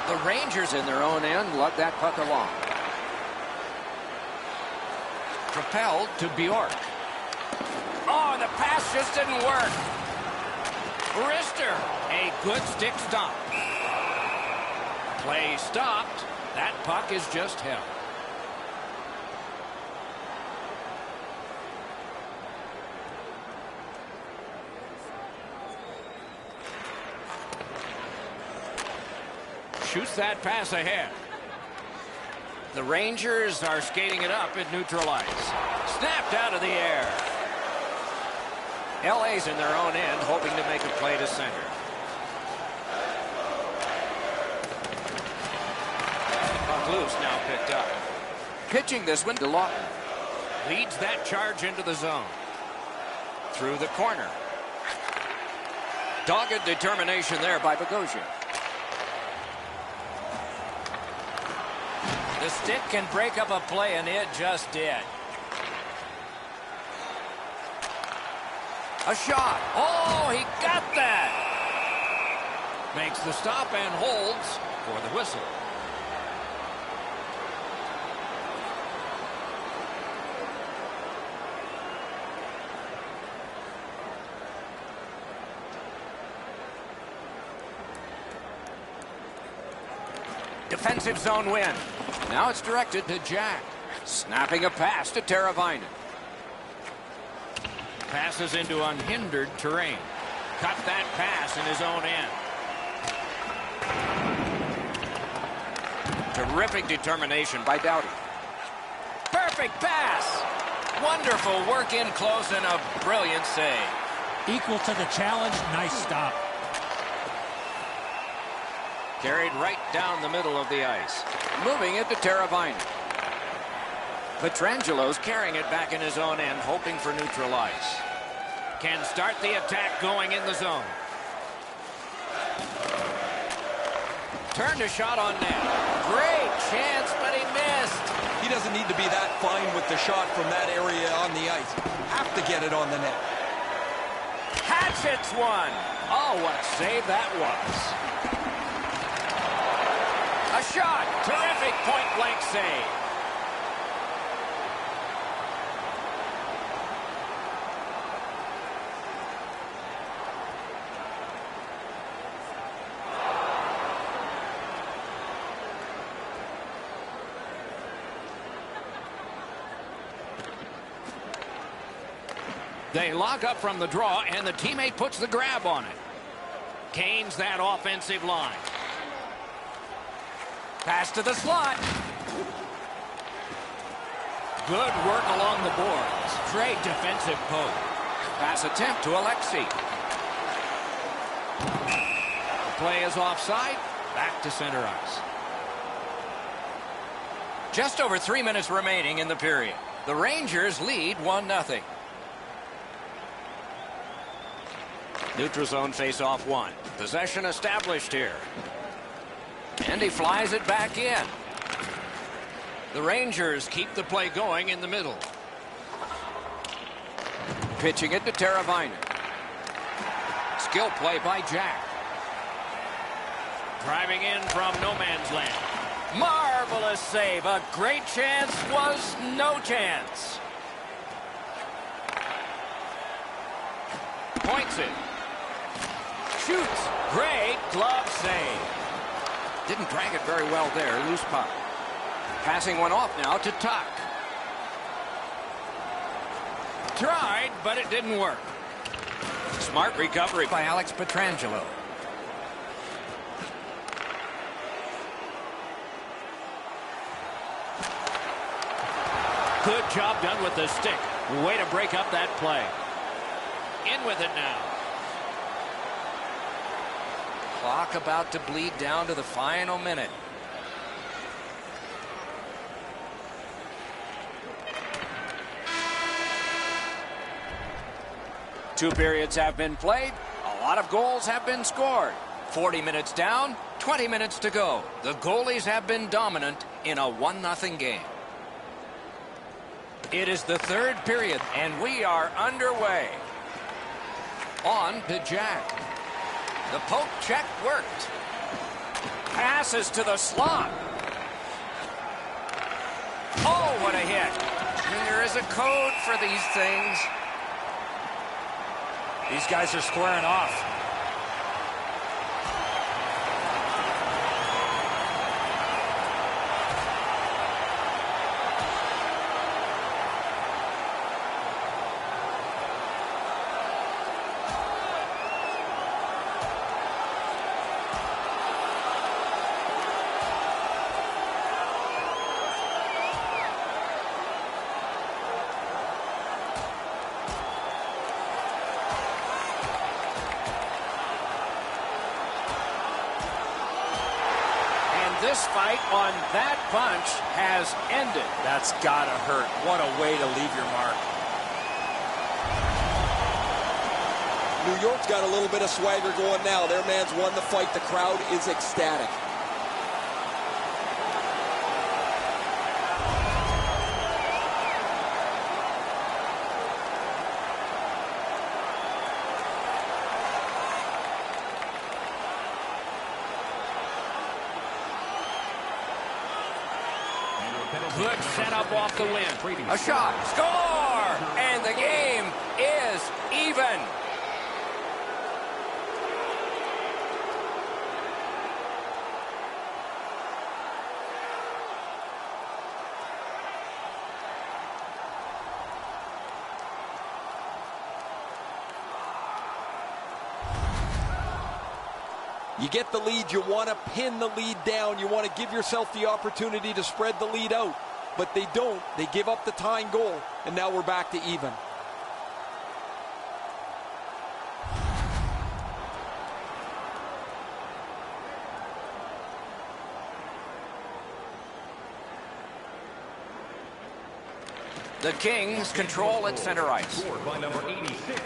The Rangers in their own end lug that puck along. Propelled to Bjork. Oh, the pass just didn't work. Wrister, a good stick stop. Play stopped. That puck is just held. Shoots that pass ahead. The Rangers are skating it up at neutral ice. Snapped out of the air. LA's in their own end, hoping to make a play to center. Puck loose, now picked up. Pitching this one to Lawton. Leads that charge into the zone. Through the corner. Dogged determination there by Bogosian. The stick can break up a play, and it just did. A shot. Oh, he got that. Makes the stop and holds for the whistle. Defensive zone win. Now it's directed to Jack. Snapping a pass to Teravainen. Passes into unhindered terrain. Cut that pass in his own end. Terrific determination by Doughty. Perfect pass. Wonderful work in close and a brilliant save. Equal to the challenge. Nice stop. Carried right down the middle of the ice. Moving it to Teravainen. Petrangelo's carrying it back in his own end, hoping for neutral ice. Can start the attack going in the zone. Turned a shot on net. Great chance, but he missed. He doesn't need to be that fine with the shot from that area on the ice. Have to get it on the net. Hatchets one. Oh, what a save that was. A shot. Terrific point-blank save. They lock up from the draw, and the teammate puts the grab on it. Gains that offensive line. Pass to the slot. Good work along the boards. Great defensive poke. Pass attempt to Alexei. The play is offside. Back to center ice. Just over 3 minutes remaining in the period. The Rangers lead 1-0. Neutral zone face-off one. Possession established here. And he flies it back in. The Rangers keep the play going in the middle. Pitching it to Teravainen. Skill play by Jack. Driving in from no man's land. Marvelous save. A great chance was no chance. gets it. Shoots. Great glove save. Didn't drag it very well there. Loose puck. Passing one off now to Tuck. Tried, but it didn't work. Smart recovery by Alex Pietrangelo. Good job done with the stick. Way to break up that play. In with it now. Clock about to bleed down to the final minute. Two periods have been played. A lot of goals have been scored. 40 minutes down, 20 minutes to go. The goalies have been dominant in a 1-0 game. It is the third period, and we are underway. On to Jack. The poke check worked. Passes to the slot. Oh, what a hit. And there is a code for these things. These guys are squaring off. This fight on that punch has ended. That's gotta hurt. What a way to leave your mark. New York's got a little bit of swagger going now. Their man's won the fight. The crowd is ecstatic. Good setup off the win. A shot. Score! And the game is even. You get the lead, you want to pin the lead down. You want to give yourself the opportunity to spread the lead out. But they don't. They give up the tying goal, and now we're back to even. The Kings control at center ice. By number 86,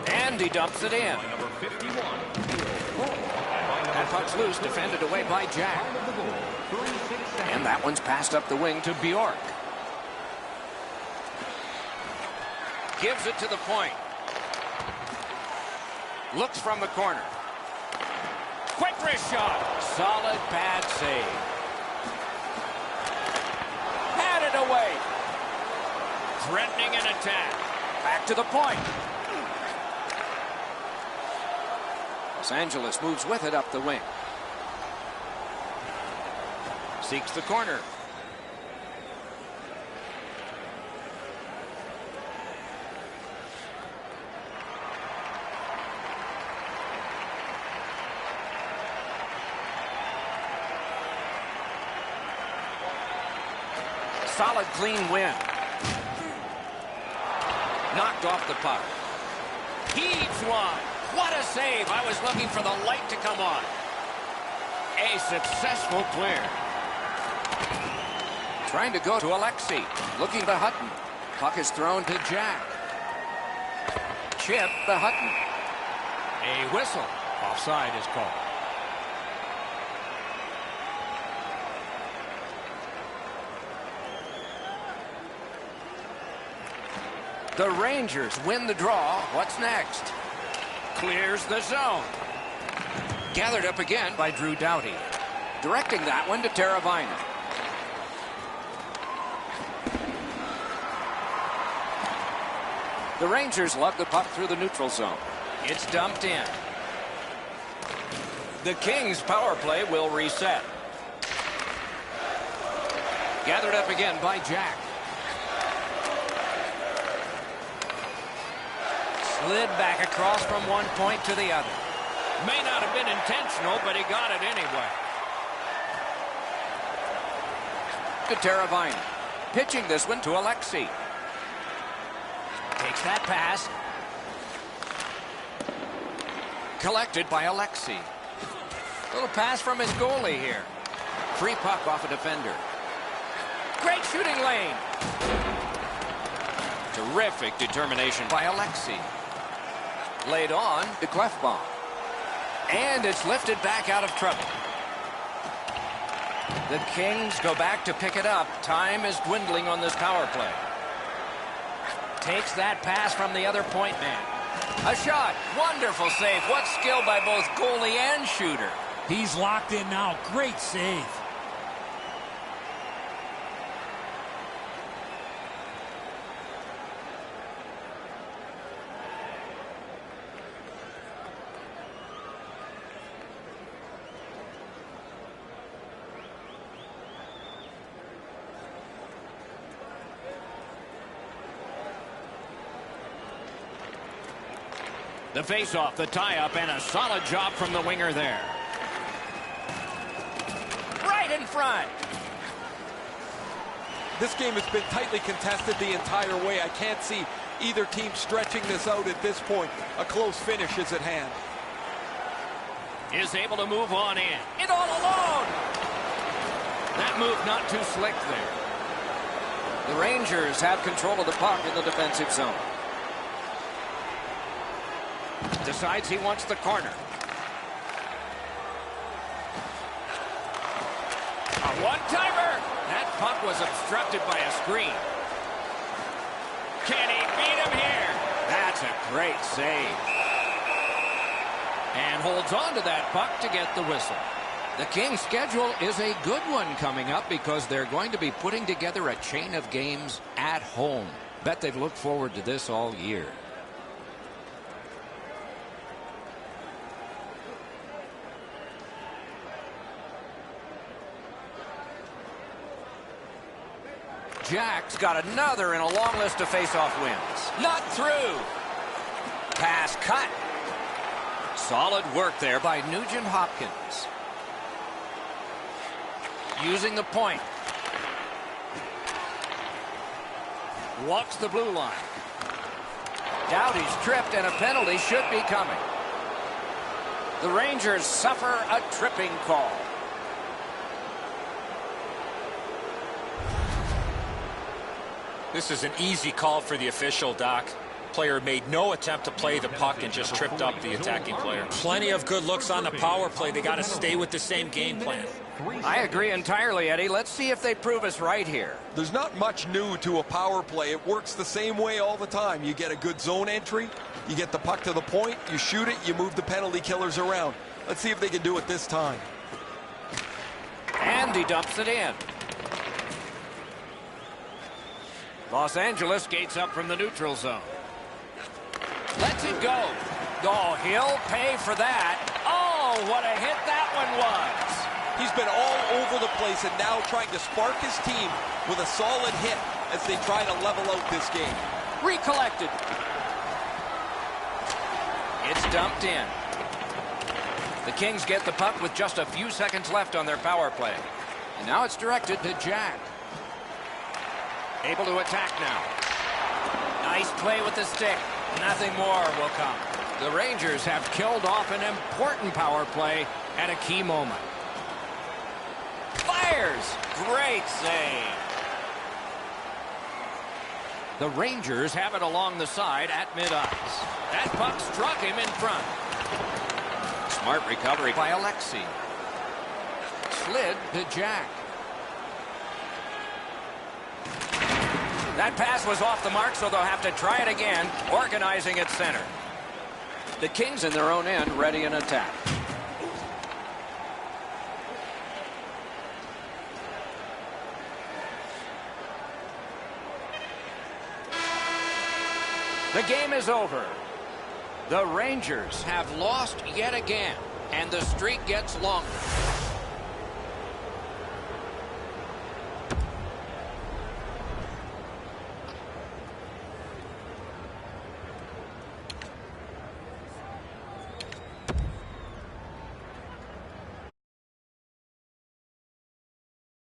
And he dumps it in. By number 51, That puck's loose, defended away by Jack. And that one's passed up the wing to Bjork. Gives it to the point. Looks from the corner. Quick wrist shot. Solid pad save. Had it away. Threatening an attack. Back to the point. Los Angeles moves with it up the wing. Seeks the corner. Solid, clean win. Knocked off the puck. Heaves one. What a save. I was looking for the light to come on. A successful clear. Trying to go to Alexei. Looking to Hutton. Puck is thrown to Jack. Chip the Hutton. A whistle. Offside is called. The Rangers win the draw. What's next? Clears the zone. Gathered up again by Drew Doughty. Directing that one to Teravainen. The Rangers lug the puck through the neutral zone. It's dumped in. The Kings' power play will reset. Gathered up again by Jack. Slid back across from one point to the other. May not have been intentional, but he got it anyway. To Teravainen. Pitching this one to Alexi. Takes that pass. Collected by Alexi. Little pass from his goalie here. Free puck off a defender. Great shooting lane. Terrific determination by Alexi. Laid on to Clefbaum. And it's lifted back out of trouble. The Kings go back to pick it up. Time is dwindling on this power play. Takes that pass from the other point man. A shot. Wonderful save. What skill by both goalie and shooter. He's locked in now. Great save. The face-off, the tie-up, and a solid job from the winger there. Right in front. This game has been tightly contested the entire way. I can't see either team stretching this out at this point. A close finish is at hand. Is able to move on in. It all alone. That move not too slick there. The Rangers have control of the puck in the defensive zone. Decides he wants the corner. A one-timer. That puck was obstructed by a screen. Can he beat him here? That's a great save. And holds on to that puck to get the whistle. The Kings' schedule is a good one coming up because they're going to be putting together a chain of games at home. Bet they've looked forward to this all year. Jack's got another in a long list of face-off wins. Not through. Pass cut. Solid work there by Nugent Hopkins. Using the point. Walks the blue line. Doughty's tripped and a penalty should be coming. The Rangers suffer a tripping call. This is an easy call for the official, Doc. Player made no attempt to play the puck and just tripped up the attacking player. Plenty of good looks on the power play. They got to stay with the same game plan. I agree entirely, Eddie. Let's see if they prove us right here. There's not much new to a power play. It works the same way all the time. You get a good zone entry, you get the puck to the point, you shoot it, you move the penalty killers around. Let's see if they can do it this time. And he dumps it in. Los Angeles gates up from the neutral zone. Lets it go. Oh, he'll pay for that. Oh, what a hit that one was. He's been all over the place and now trying to spark his team with a solid hit as they try to level out this game. Recollected. It's dumped in. The Kings get the puck with just a few seconds left on their power play. And now it's directed to Jack. Able to attack now. Nice play with the stick. Nothing more will come. The Rangers have killed off an important power play at a key moment. Fires! Great save. The Rangers have it along the side at mid-ice. That puck struck him in front. Smart recovery by Alexi. Slid to Jack. That pass was off the mark, so they'll have to try it again, organizing at center. The Kings in their own end, ready in attack. The game is over. The Rangers have lost yet again, and the streak gets longer.